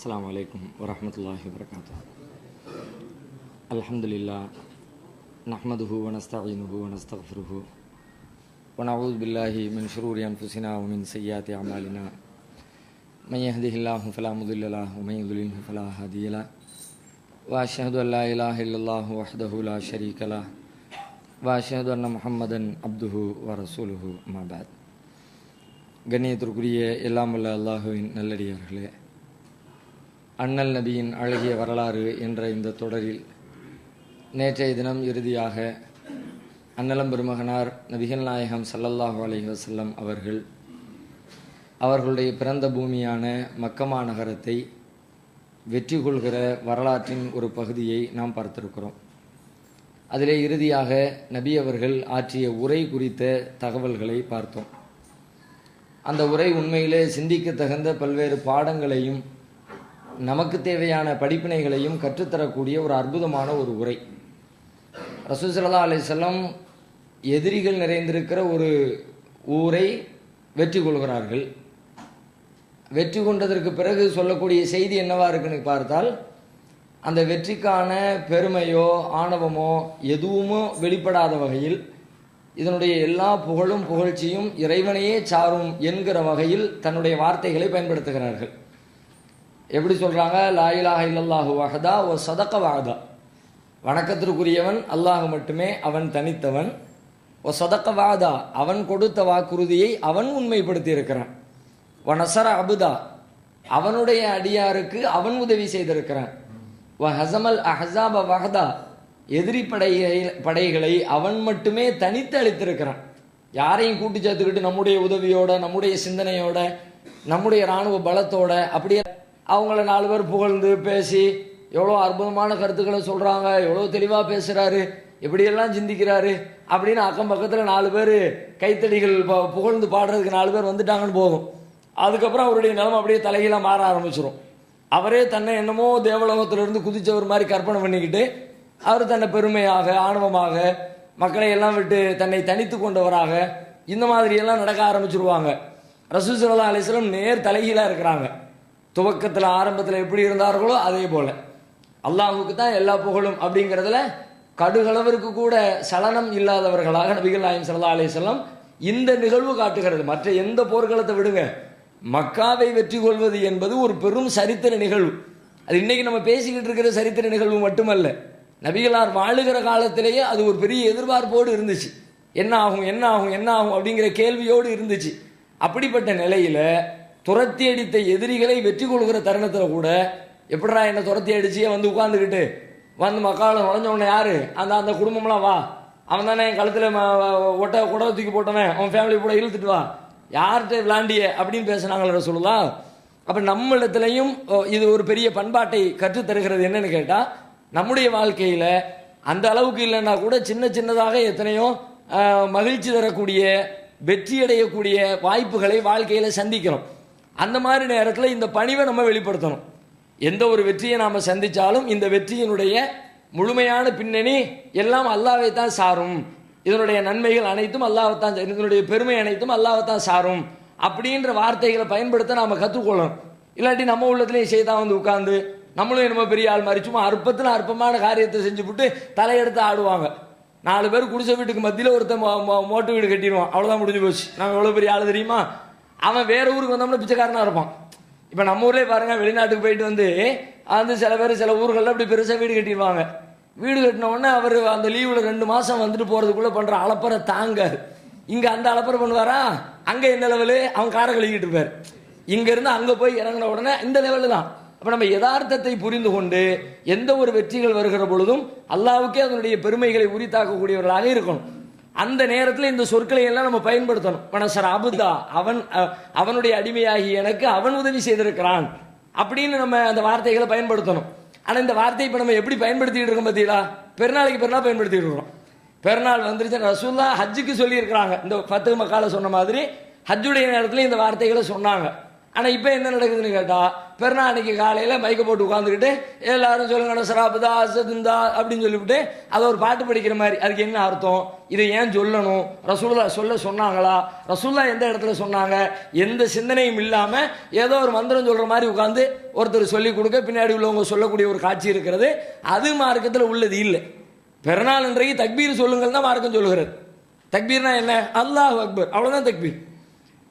அஸ்ஸலாமு அலைக்கும் வரஹ்மத்துல்லாஹி வபரகாத்துஹு. அல்ஹம்துலில்லாஹ் நஹ்மதுஹு வ நஸ்தஈனுஹு வ நஸ்தக்ஃபிருஹு வ நஊது பில்லாஹி மின் ஷுரூரி அன்ஃபுஸினா வ மின் ஸய்யிஆத்தி அமாலினா. மன் யஹ்திஹில்லாஹு ஃபலா முதில்ல லஹு வ மன் யுضلில்ஹு ஃபலா ஹாதிய லஹு. வ அஷ்ஹது அன் லா இலாஹா இல்லல்லாஹு வஹ்தஹு லா ஷரீக லஹு வ அஷ்ஹது அன்ன முஹம்மதன் அப்துஹு வ ரசூலுஹு. அம்மா பஅத். கண்ணியத்திற்குரிய எல்லாம் வல்ல அல்லாஹுவின் நல்லடியார்களே, அண்ணல் நபியின் அழகிய வரலாறு என்ற இந்த தொடரில் நேற்றைய தினம் இறுதியாக அன்னலம் பெருமகனார் நபிகள் நாயகம் ஸல்லல்லாஹு அலைஹி வஸல்லம் அவர்களுடைய பிறந்த பூமியான மக்கமா நகரத்தை வெற்றி கொள்கிற வரலாற்றின் ஒரு பகுதியை நாம் பார்த்திருக்கிறோம். அதிலே இறுதியாக நபி அவர்கள் ஆற்றிய உரை குறித்த தகவல்களை பார்த்தோம். அந்த உரை உண்மையிலே சிந்திக்க தகுந்த பல்வேறு பாடங்களையும் நமக்கு தேவையான படிப்பினைகளையும் கற்றுத்தரக்கூடிய ஒரு அற்புதமான ஒரு உரை. ரசூல் ஸல்லல்லாஹு அலைஹி வஸல்லம் எதிரிகள் நிறைந்திருக்கிற ஒரு ஊரை வெற்றி கொள்கிறார்கள். வெற்றி கொண்டதற்கு பிறகு சொல்லக்கூடிய செய்தி என்னவா இருக்குன்னு பார்த்தால், அந்த வெற்றிக்கான பெருமையோ ஆணவமோ எதுவுமோ வெளிப்படாத வகையில் இதனுடைய எல்லா புகழும் புகழ்ச்சியும் இறைவனையே சாரும் என்கிற வகையில் தன்னுடைய வார்த்தைகளை பயன்படுத்துகிறார்கள். எப்படி சொல்றாங்க? லா இலாஹா இல்லல்லாஹு வஹதா வ ஸதக வஅதா. வணக்கத்திற்குரியவன் அல்லாஹ் மட்டுமே, அவன் தனித்தவன். வ ஸதக வஅதா, அவன் கொடுத்த வாக்குறுதியை அவன் உண்மைப்படுத்தி இருக்கிறான். வ நஸர அபுதா, அவனுடைய அடியாருக்கு அவன் உதவி செய்திருக்கிறான். வ ஹஸமல் அஹ்ஸாப வஹதா, எதிரி படைகளை அவன் மட்டுமே தனித்து அளித்திருக்கிறான். யாரையும் கூட்டி சேர்த்துக்கிட்டு நம்முடைய உதவியோட, நம்முடைய சிந்தனையோட, நம்முடைய இராணுவ பலத்தோட அப்படியே அவங்கள 4 பேர் புகழ்ந்து பேசி எவ்வளோ அற்புதமான கருத்துக்களை சொல்கிறாங்க, எவ்வளோ தெளிவாக பேசுகிறாரு, எப்படியெல்லாம் சிந்திக்கிறாரு அப்படின்னு அக்கம் பக்கத்தில் 4 பேர் கைத்தடிகள் புகழ்ந்து பாடுறதுக்கு 4 பேர் வந்துட்டாங்கன்னு போதும். அதுக்கப்புறம் அவருடைய நிலைமை அப்படியே தலைகீழாக மாற ஆரம்பிச்சிடும். அவரே தன்னை என்னமோ தேவலோகத்திலிருந்து குதிச்சவர் மாதிரி கற்பனை பண்ணிக்கிட்டு அவர் தன்னை பெருமையாக ஆணவமாக மக்களை எல்லாம் விட்டு தன்னை தனித்து கொண்டவராக இந்த மாதிரியெல்லாம் நடக்க ஆரம்பிச்சிருவாங்க. ரசூல் ஸல்லல்லாஹு அலைஹி வஸல்லம் நேர் தலைகீழாக இருக்கிறாங்க. துவக்கத்தில் ஆரம்பத்தில் எப்படி இருந்தார்களோ அதே போல அல்லாஹுக்கு தான் எல்லா புகழும் அப்படிங்கிறதுல கடுகளவிற்கு கூட சலனம் இல்லாதவர்களாக நபிகள் நாயகம் ஸல்லல்லாஹு அலைஹி வஸல்லம் இந்த நிகழ்வு காட்டுகிறது. மற்ற எந்த போர்க்களத்தை விடுங்க, மக்காவை வெற்றி கொள்வது என்பது ஒரு பெரும் சரித்திர நிகழ்வு. அது இன்னைக்கு நம்ம பேசிக்கிட்டு இருக்கிற சரித்திர நிகழ்வு மட்டுமல்ல, நபிகளார் வாழுகிற காலத்திலேயே அது ஒரு பெரிய எதிர்பார்ப்போடு இருந்துச்சு. என்ன ஆகும் என்ன ஆகும் என்ன ஆகும் அப்படிங்கிற கேள்வியோடு இருந்துச்சு. அப்படிப்பட்ட நிலையில துரத்தி அடித்த எதிரிகளை வெற்றி கொள்கிற தருணத்தில் கூட எப்படா என்ன துரத்தி அடிச்சு வந்து உட்கார்ந்துக்கிட்டு வந்து மக்கால நுழைஞ்ச உடனே யாரு அந்த குடும்பம்லாம் வா, அவன் தானே என் கழுத்துல குடவை தூக்கி போட்டவன், அவன் ஃபேமிலி கூட இழுத்துட்டு வா, யார்கிட்ட விளாண்டிய அப்படின்னு பேசினாங்கள சொல்லலாம். அப்ப நம்மளிடத்திலையும் இது ஒரு பெரிய பண்பாட்டை கற்றுத்தருகிறது. என்னன்னு கேட்டா, நம்முடைய வாழ்க்கையில அந்த அளவுக்கு இல்லைன்னா கூட சின்ன சின்னதாக எத்தனையோ மகிழ்ச்சி தரக்கூடிய வெற்றி அடையக்கூடிய வாய்ப்புகளை வாழ்க்கையில சந்திக்கிறோம். அந்த மாதிரி நேரத்தில் இந்த பணிவை நம்ம வெளிப்படுத்தணும். எந்த ஒரு வெற்றியை நாம சந்திச்சாலும் இந்த வெற்றியினுடைய முழுமையான பின்னணி எல்லாம் அல்லாஹ்வை தான் சாரும், இதனுடைய நன்மைகள் அனைத்தும் அல்லாஹ்வை தான், இதனுடைய பெருமை அனைத்தும் அல்லாஹ்வை தான் சாரும் அப்படின்ற வார்த்தைகளை பயன்படுத்த நாம கற்றுக்கொள்ளணும். இல்லாட்டி நம்ம உள்ளத்துலேயும் செய்தா வந்து உட்கார்ந்து நம்மளும் என்னமோ பெரிய ஆள் மாதிரி சும்மா அற்பத்தில் அற்பமான காரியத்தை செஞ்சு விட்டு தலையெடுத்து ஆடுவாங்க. 4 பேர் குடிசை வீட்டுக்கு மத்தியில் ஒருத்தன் மோட்டு வீடு கட்டிடுவான், அவ்வளோதான் முடிஞ்சு போச்சு, நாங்கள் எவ்வளோ பெரிய ஆள் தெரியுமா. அவன் வேற ஊருக்கு வந்தோம்னா பிச்சைக்காரனாக இருப்பான். இப்போ நம்ம ஊர்லேயே பாருங்க, வெளிநாட்டுக்கு போயிட்டு வந்து சில பேர் சில ஊர்களில் அப்படி பெருசாக வீடு கட்டிடுவாங்க. வீடு கட்டின உடனே அவர் அந்த லீவில் 2 மாதம் வந்துட்டு போகிறதுக்குள்ளே பண்ணுற அலப்பறை தாங்காது. இங்கே அந்த அலப்பறை பண்ணுவாரா, அங்கே என்ன லெவலு, அவன் காரை கழுவிக்கிட்டு இருப்பார். இங்கேருந்து அங்கே போய் இறங்கின உடனே இந்த லெவலு தான். அப்போ நம்ம யதார்த்தத்தை புரிந்து கொண்டு எந்த ஒரு வெற்றிகள் வருகிற பொழுதும் அல்லாஹ்வுக்கே அதனுடைய பெருமைகளை உரித்தாக்கக்கூடியவர்களாக இருக்கணும். அந்த நேரத்தில் இந்த சொற்களை எல்லாம் நம்ம பயன்படுத்தணும். மனசர் அபுதா, அவனுடைய அடிமையாகி எனக்கு அவன் உதவி செய்திருக்கிறான் அப்படின்னு நம்ம அந்த வார்த்தைகளை பயன்படுத்தணும். ஆனால் இந்த வார்த்தையை இப்போ நம்ம எப்படி பயன்படுத்திட்டு இருக்கோம் பார்த்தீங்களா? பெருநாளைக்கு பெருநாள் பயன்படுத்திட்டு இருக்கோம். பெருநாள் வந்துருச்சு, ரசூலுல்லாஹ் ஹஜ்ஜுக்கு சொல்லி இருக்கிறாங்க. இந்த ஃபத்ஹ் மக்கால சொன்ன மாதிரி ஹஜ்ஜுடைய நேரத்தில் இந்த வார்த்தைகளை சொன்னாங்க. ஆனால் இப்போ என்ன நடக்குதுன்னு கேட்டால், பெருநாள் அன்னைக்கு காலையில் மைக்கை போட்டு உட்காந்துக்கிட்டு எல்லாரும் சொல்லுங்க நசராபுதா அசதுந்தா அப்படின்னு சொல்லிவிட்டு அதை ஒரு பாட்டு படிக்கிற மாதிரி. அதுக்கு என்ன அர்த்தம்? இதை ஏன் சொல்லணும்? ரசூலுல்லாஹ் சொல்ல சொன்னாங்களா? ரசூலுல்லாஹ் எந்த இடத்துல சொன்னாங்க? எந்த சிந்தனையும் இல்லாமல் ஏதோ ஒரு மந்திரம் சொல்கிற மாதிரி உட்காந்து ஒருத்தர் சொல்லிக் கொடுக்க பின்னாடி உள்ளவங்க சொல்லக்கூடிய ஒரு காட்சி இருக்கிறது. அது மார்க்கத்தில் உள்ளது இல்லை. பெருநாள் அன்றைக்கு தக்பீர் சொல்லுங்கள் தான் மார்க்கம் சொல்லுகிறது. தக்பீர்னா என்ன? அல்லாஹ் அக்பர், அவ்வளோதான் தக்பீர்.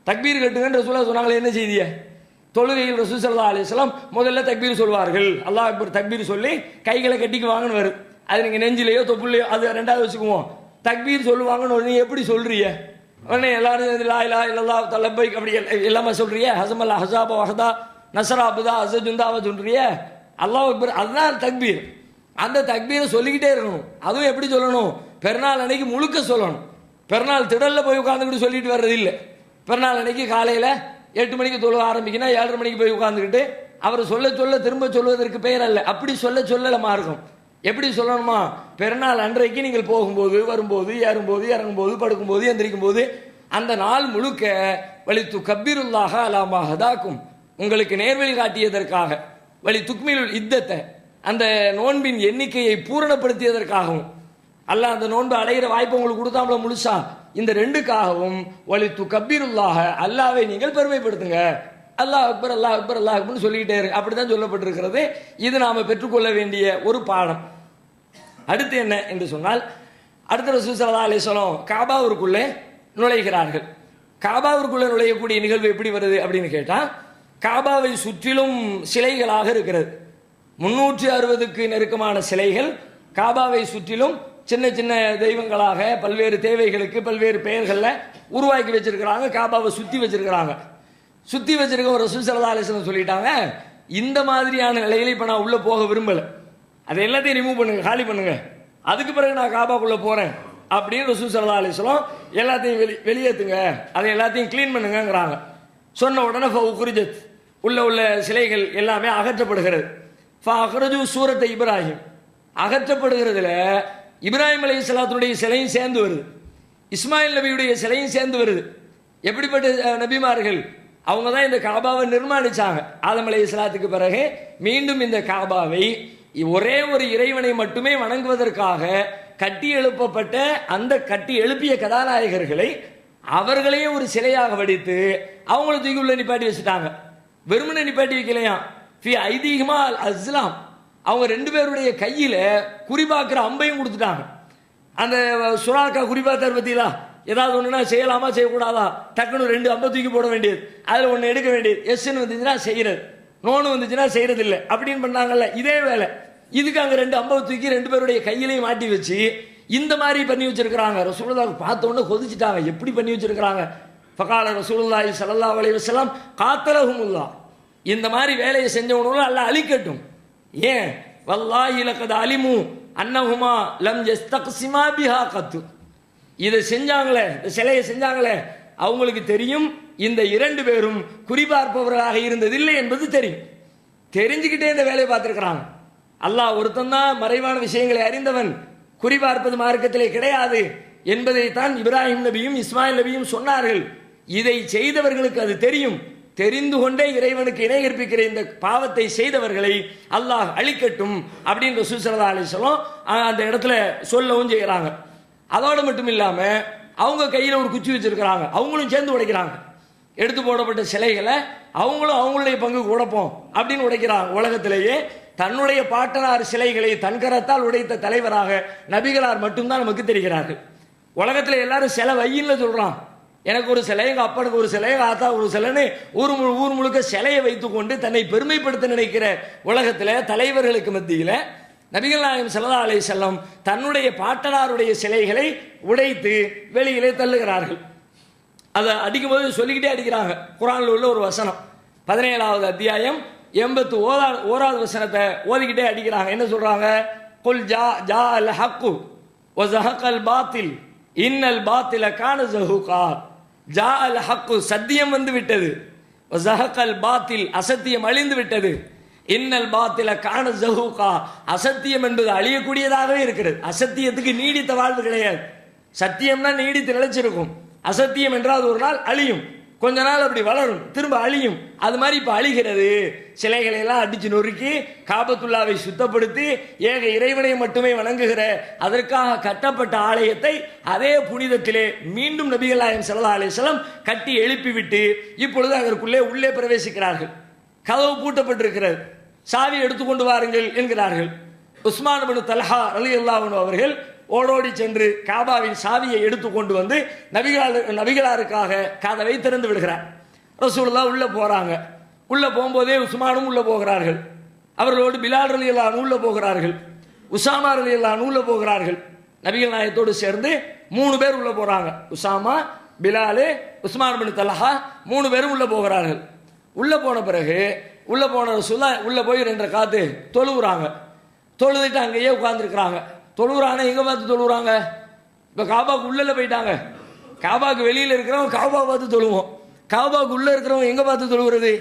தக்பீர் கட்டுங்கன்னு ரசூலுல்லாஹ் சொன்னாங்களே, என்ன செய்திய? தொழுகையில் ரசூல் ஸல்லல்லாஹு அலைஹி வஸல்லம் முதல்ல தக்பீர் சொல்வார்கள். அல்லாஹ் அக்பர் தக்பீர் சொல்லி கைகளை கட்டிக்குவாங்கன்னு வருது. அது நீங்கள் நெஞ்சிலேயோ தொப்புலையோ அது ரெண்டாவது வச்சுக்குவோம். தக்பீர் சொல்லுவாங்கன்னு உடனே எப்படி சொல்றீங்க? உடனே எல்லாரும் லா இலாஹ இல்லல்லாஹ் தலப்பைக் அப்படி எல்லாமே சொல்றிய? ஹஸமல் அஹஸாப வஹதா நஸரா அபுதா அஸஜுந்தாவ சொல்றிய? அல்லாஹ் அக்பர், அதுதான் தக்பீர். அந்த தக்பீரை சொல்லிக்கிட்டே இருக்கணும். அதுவும் எப்படி சொல்லணும்? பெருநாள் அன்னைக்கு முழுக்க சொல்லணும். பெருநாள் திடல்ல போய் உட்காந்துக்கிட்டு சொல்லிட்டு வர்றது இல்லை. பெருநாள் அன்னைக்கு காலையில் 8 மணிக்கு தொழுவ ஆரம்பிக்கினா 7:30 மணிக்கு போய் உட்காந்துக்கிட்டு அவர் சொல்ல சொல்ல திரும்ப சொல்வதற்கு பெயர் அல்ல. அப்படி சொல்லமா இருக்கும். எப்படி சொல்லணுமா? பெருநாள் அன்றைக்கு நீங்கள் போகும்போது, வரும்போது, ஏறும்போது, இறங்கும்போது, படுக்கும்போது, எந்திரிக்கும் போது அந்த நாள் முழுக்க வலித்து கப்பீருல்லாஹ அலாமா ஹதாக்கும், உங்களுக்கு நேர்வழி காட்டியதற்காக, வலி துக்மிலுல் இத்தத்தை, அந்த நோன்பின் எண்ணிக்கையை பூரணப்படுத்தியதற்காகவும், அல்லாஹ் அந்த நோன்பு அடைகிற வாய்ப்பு உங்களுக்கு கொடுத்தாமல முழுசா, இந்த ரெண்டுக்காகவும் வலித்து கப்பீருல்லாஹ, அல்லாவை நீங்கள் பெருமைப்படுத்துங்க. அல்லாஹ் அக்பர் அல்லாஹ் அக்பர் அல்லாஹ் அக்பர்னு சொல்லிக்கிட்டே இருக்கு. அப்படித்தான் சொல்லப்பட்டிருக்கிறது. இது நாம பெற்றுக்கொள்ள வேண்டிய ஒரு பாடம். அடுத்து என்ன என்று சொன்னால், அடுத்த ரசூல் ஸல்லல்லாஹு அலைஹி வஸல்லம் காபாவிற்குள்ளே நுழைகிறார்கள். காபாவிற்குள்ளே நுழையக்கூடிய நிகழ்வு எப்படி வருது அப்படின்னு கேட்டால், காபாவை சுற்றிலும் சிலைகளாக இருக்கிறது. 360க்கு நெருக்கமான சிலைகள் காபாவை சுற்றிலும் சின்ன சின்ன தெய்வங்களாக பல்வேறு தேவைகளுக்கு பல்வேறு பெயர்களில் உருவாக்கி வச்சிருக்கிறாங்க. காபாவை சுற்றி வச்சிருக்கிறாங்க. சுற்றி வச்சிருக்க ஒரு ரசூல் ஸல்லல்லாஹு அலைஹி வஸல்லம் சொல்லிட்டாங்க, இந்த மாதிரியான நிலையில இப்போ நான் உள்ளே போக விரும்பலை, அதை எல்லாத்தையும் ரிமூவ் பண்ணுங்க, காலி பண்ணுங்க, அதுக்கு பிறகு நான் காபாக்குள்ளே போகிறேன் அப்படின்னு ரசூல் ஸல்லல்லாஹு அலைஹி வஸல்லம் எல்லாத்தையும் வெளியேற்றுங்க, அதை எல்லாத்தையும் க்ளீன் பண்ணுங்கிறாங்க. சொன்ன உடனே ஃபஉக்ரிஜத், உள்ள சிலைகள் எல்லாமே அகற்றப்படுகிறது. ஃபஅக்ரஜு சூரத்தை இப்ராஹிம், அகற்றப்படுகிறதுல இப்ராஹிம் அலைஹிஸ்ஸலாத்துடைய சிலையும் சேர்ந்து வருது, இஸ்மாயில் நபியுடைய சிலையும் சேர்ந்து வருது. எப்படிப்பட்ட நபிமார்கள்? அவங்க தான் இந்த காபாவை நிர்மாணிச்சாங்க. ஆதம் அலைஹிஸ்ஸலாத்துக்கு பிறகு மீண்டும் இந்த காபாவை ஒரே ஒரு இறைவனை மட்டுமே வணங்குவதற்காக கட்டி எழுப்பப்பட்ட அந்த கட்டி எழுப்பிய கதாநாயகர்களை அவர்களே ஒரு சிலையாக வடித்து அவங்கள தூக்கி உள்ள நிப்பாட்டி வச்சுட்டாங்க. வெறுமனை நிப்பாட்டி வைக்கலையா, ஃபி ஐதீஹிமா அல் அஸ்லாம், அவங்க 2 பேருடைய கையில குறிபாக்குற அம்பையும் கொடுத்துட்டாங்க. அந்த சுறாக்கா குறிபாத்தார் பத்தியா, ஏதாவது ஒண்ணுனா செய்யலாமா செய்யக்கூடாதா, டக்குன்னு 2 அம்பை தூக்கி போட வேண்டியது, அதுல ஒண்ணு எடுக்க வேண்டியது, எஸ்ன்னு வந்துச்சுன்னா செய்யறது, நோனு வந்துச்சுன்னா செய்யறது இல்லை அப்படின்னு பண்ணாங்கல்ல. இதே வேலை இதுக்கு அங்க 2 அம்பை தூக்கி 2 பேருடைய கையிலையும் மாட்டி வச்சு இந்த மாதிரி பண்ணி வச்சிருக்கிறாங்க. ரசூலுல்லாஹ் பார்த்த உடனே கொதிச்சுட்டாங்க, எப்படி பண்ணி வச்சிருக்கிறாங்க. ஃபகால ரசூலுல்லாஹி ஸல்லல்லாஹு அலைஹி வஸல்லம் காத்தலஹுமுல்லாஹ், இந்த மாதிரி வேலையை செஞ்சவனும் அல்லாஹ் அழிக்கட்டும். ஏன்? வல்லாஹி லகத் அலிமு அன்னஹுமா லம் யஸ்தக்ஸிமா பிஹா கத்து, இதை செஞ்சாங்களே, இந்த சிலையை செஞ்சாங்களே, அவங்களுக்கு தெரியும் இந்த 2 பேரும் குறிபார்ப்பவர்களாக இருந்ததில்லை என்பது தெரியும். தெரிஞ்சுக்கிட்டே இந்த வேலையை பார்த்திருக்கிறாங்க. அல்லாஹ் ஒருத்தன் தான் மறைவான விஷயங்களை அறிந்தவன், குறிபார்ப்பது மார்க்கத்திலே கிடையாது என்பதைத்தான் இப்ராஹிம் நபியும் இஸ்மாயில் நபியும் சொன்னார்கள். இதை செய்தவர்களுக்கு அது தெரியும். தெரிந்து கொண்டே இறைவனுக்கு இணை கற்பிக்கிற இந்த பாவத்தை செய்தவர்களை அல்லாஹ் அழிக்கட்டும் அப்படின்னு ரசூல் ஸல்லல்லாஹு அலைஹி வஸல்லம் அந்த இடத்துல சொல்லவும் செய்கிறாங்க. அதோடு மட்டும் இல்லாம அவங்க கையில ஒரு குச்சி வச்சிருக்கிறாங்க, அவங்களும் சேர்ந்து உடைக்கிறாங்க. எடுத்து போடப்பட்ட சிலைகளை அவங்களும் அவங்களுடைய பங்கு உடைப்போம் அப்படின்னு உடைக்கிறாங்க. உலகத்திலேயே தன்னுடைய பாட்டனார் சிலைகளை தன்கரத்தால் உடைத்த தலைவராக நபிகளார் மட்டும்தான் நமக்கு தெரிகிறார்கள். உலகத்தில் எல்லாரும் சிலை வையின்னு சொல்றான். எனக்கு ஒரு சிலை, எங்க அப்பனுக்கு ஒரு சிலை, எங்க ஆத்தா ஒரு சிலைன்னு ஊர் முழுக்க சிலையை வைத்துக் கொண்டு தன்னை பெருமைப்படுத்த நினைக்கிற உலகத்தில் தலைவர்களுக்கு மத்தியில் நபிகள் நாயகம் ஸல்லல்லாஹு அலைஹி வஸல்லம் தன்னுடைய பாட்டனாருடைய சிலைகளை உடைத்து வெளியிலே தள்ளுகிறார்கள். அதை அடிக்கும்போது சொல்லிக்கிட்டே அடிக்கிறாங்க. குர்ஆனில் உள்ள ஒரு வசனம் 17வது அத்தியாயம் 81வது வசனத்தை ஓதிக்கிட்டே அடிக்கிறாங்க. என்ன சொல்றாங்க? குல் ஜா அல் ஹக்கு வ ஸஹகல் பாத்தில் இன்னல் பாத்தில கான ஸஹூகா. ஜா அல் ஹக்கு, சத்தியம் வந்து விட்டது, வ ஸஹகல் பாத்தில், அசத்தியம் அழிந்து விட்டது, இன்னல் பாத்தில கான ஸஹூகா, அசத்தியம் என்பது அழியக்கூடியதாகவே இருக்கிறது. அசத்தியத்துக்கு நீடித்த வாழ்வு கிடையாது. சத்தியம்னா நீடித்து நிலைச்சிருக்கும், அசத்தியம் என்றால் ஒரு நாள் அழியும். கொஞ்ச நாள் அப்படி வளரும், திரும்ப அழியும். அது மாதிரி இப்ப அழிகிறது. சிலைகளை எல்லாம் அடிச்சு நொறுக்கி காபத்துல்லாவை சுத்தப்படுத்தி ஏக இறைவனை மட்டுமே வணங்குகிற அதற்காக கட்டப்பட்ட ஆலயத்தை அதே புனிதத்திலே மீண்டும் நபிகள் நாயகம் ஸல்லல்லாஹு அலைஹி வஸல்லம் கட்டி எழுப்பிவிட்டு இப்பொழுது அதற்குள்ளே உள்ளே பிரவேசிக்கிறார்கள். கதவு பூட்டப்பட்டிருக்கிறது. சாவி எடுத்துக்கொண்டு வாருங்கள் என்கிறார்கள். உஸ்மான் இப்னு தல்ஹா ரலியல்லாஹு அன்ஹு அவர்கள் ஓடோடி சென்று காபாவின் சாவியை எடுத்துக்கொண்டு வந்து நபிகளாருக்காக கதவை திறந்து விடுகிறார். ரசூலுல்லாஹ் உள்ள போறாங்க. உள்ள போகும்போதே உஸ்மானும் உள்ள போகிறார்கள். அவர்களோடு பிலால் ரலியல்லாஹு அன்ஹு உள்ள போகிறார்கள். உசாமா ரலியல்லாஹு அன்ஹு உள்ள போகிறார்கள். நபிகள் நாயகத்தோடு சேர்ந்து 3 பேர் உள்ள போறாங்க. Usama, Bilal, Usman ibn Talha 3 பேரும் உள்ள போகிறார்கள். உள்ள போன பிறகு உள்ள போன ரசூலுல்லாஹ் உள்ள போய் 2 ரக்காத்து தொழுகிறாங்க. தொழுதுட்டு அங்கேயே உட்கார்ந்துருக்கிறாங்க. தொழுகிறாங்க. எங்க பார்த்து தொழுகிறாங்க? இப்போ காபாவுக்கு உள்ள போயிட்டாங்க. காபாவுக்கு வெளியில் இருக்கிறவங்க காபா பார்த்து தொழுவோம். காபாவுக்கு உள்ள இருக்கிறவங்க எங்க பார்த்து தொழுகிறது?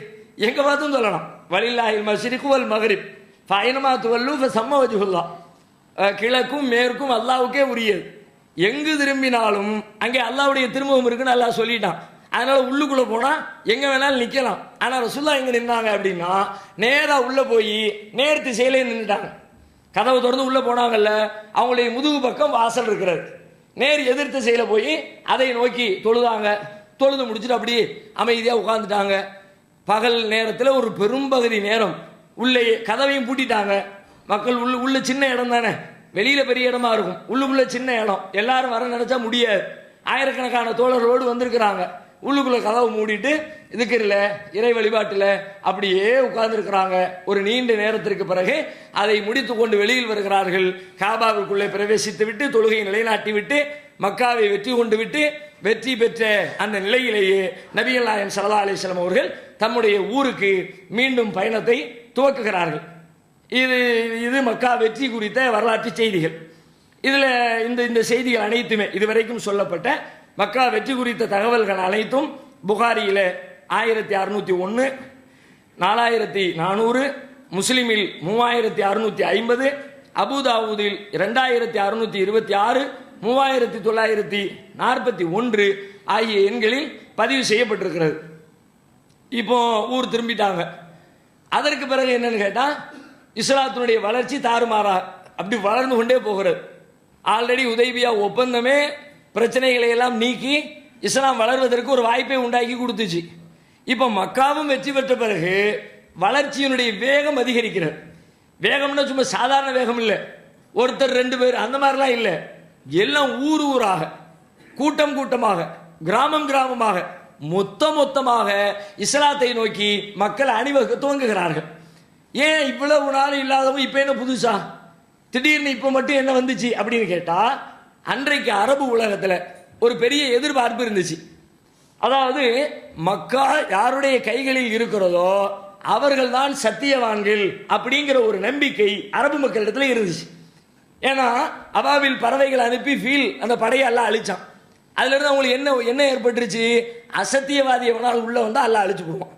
எங்க பார்த்தும் தொழலாம். வலில்லாஹில் மஷ்ரிகு வல் மக்ரிப் ஃபைனமா துவல்லு ஃபஸம்ம வஜ்ஹுல்லாஹ். கிழக்கும் மேற்கும் அல்லாஹ்வுக்கே உரியது. எங்கு திரும்பினாலும் அங்கே அல்லாஹ்வுடைய திருமுகம் இருக்குன்னு அல்லாஹ் சொல்லிட்டான். அதனால உள்ளுக்குள்ள போனா எங்க வேணாலும் நிக்கலாம். ஆனா ரசூலுல்லாஹ் எங்க நின்னாங்க அப்படின்னா நேரா உள்ள போய் நேர் திசையிலே நின்றுட்டாங்க. கதவு திறந்து உள்ள போனாங்கல்ல, அவங்களுடைய முதுகு பக்கம் வாசல் இருக்கிறது. நேர் எதிர் திசையில போய் அதை நோக்கி தொழுதாங்க. தொழுது முடிச்சுட்டு அப்படியே அமைதியா உட்கார்ந்துட்டாங்க. பகல் நேரத்தில் ஒரு பெரும்பகுதி நேரம் உள்ளே கதவையும் பூட்டிட்டாங்க. மக்கள் உள்ள சின்ன இடம் தானே, வெளியில பெரிய இடமா இருக்கும், உள்ளுக்குள்ள சின்ன இடம், எல்லாரும் வர நினைச்சா முடியாது. ஆயிரக்கணக்கான தோழர்களோடு வந்திருக்கிறாங்க. உள்ளுக்குள்ள கதவை மூடிட்டு இதுக்கில்ல இறை வழிபாட்டில் அப்படியே உட்கார்ந்துருக்கிறாங்க. ஒரு நீண்ட நேரத்திற்கு பிறகு அதை முடித்து கொண்டு வெளியில் வருகிறார்கள். காபாவிற்குள்ளே பிரவேசித்து விட்டு தொழுகையை நிலைநாட்டி விட்டு மக்காவை வெற்றி கொண்டு விட்டு வெற்றி பெற்ற அந்த நிலையிலேயே நபிகள் நாயகம் ஸல்லல்லாஹு அலைஹி வஸல்லம் அவர்கள் தம்முடைய ஊருக்கு மீண்டும் பயணத்தை துவக்குகிறார்கள். இது மக்கா வெற்றி குறித்த வரலாற்று செய்திகள். இதுல இந்த செய்திகள் அனைத்துமே இதுவரைக்கும் சொல்லப்பட்ட மக்கா வெற்றி குறித்த தகவல்கள் அனைத்தும் புகாரியில 1601, 4400, முஸ்லிமில் 3650, அபுதாவூதில் 2626, 3941 ஆகிய எண்களில் பதிவு செய்யப்பட்டிருக்கிறது. இப்போ ஊர் திரும்பிட்டாங்க. அதற்கு பிறகு என்னன்னு கேட்டா இஸ்லாத்தினுடைய வளர்ச்சி தாறுமாறா அப்படி வளர்ந்து கொண்டே போகிறது. ஆல்ரெடி உதைபியா ஒப்பந்தமே பிரச்சனைகளை எல்லாம் நீக்கி இஸ்லாம் வளர்வதற்கு ஒரு வாய்ப்பை உண்டாக்கி கொடுத்துச்சு. இப்ப மக்காவும் வெற்றி பெற்ற பிறகு வளர்ச்சியினுடைய வேகம் அதிகரிக்கிறது. வேகம்னா சும்மா சாதாரண வேகம் இல்லை, ஒருத்தர் 2 பேர் அந்த மாதிரிலாம் இல்லை. எல்லாம் ஊராக, கூட்டம் கூட்டமாக, கிராமம் கிராமமாக, மொத்தமாக இஸ்லாத்தை நோக்கி மக்கள் அணிவகுக்க துவங்குகிறார்கள். ஏன் இவ்வளவு நாள் இல்லாதவங்க இப்ப என்ன புதுசா திடீர்னு இப்ப மட்டும் என்ன வந்துச்சு அப்படின்னு கேட்டா, அன்றைக்கு அரபு உலகத்துல ஒரு பெரிய எதிர்பார்ப்பு இருந்துச்சு. அதாவது மக்கா யாருடைய கைகளில் இருக்கிறதோ அவர்கள் தான் சத்தியவான்கள் அப்படிங்கிற ஒரு நம்பிக்கை அரபு மக்களிடத்துல இருந்துச்சு. ஏன்னா அபாவில் பறவைகள் அனுப்பி அந்த படையை எல்லாம் அழிச்சான். அதுல இருந்து அவங்களுக்கு என்ன ஏற்பட்டுருச்சு? அசத்தியவாதி எவனால் உள்ள வந்தா எல்லாம் அழிச்சு போடுவான்,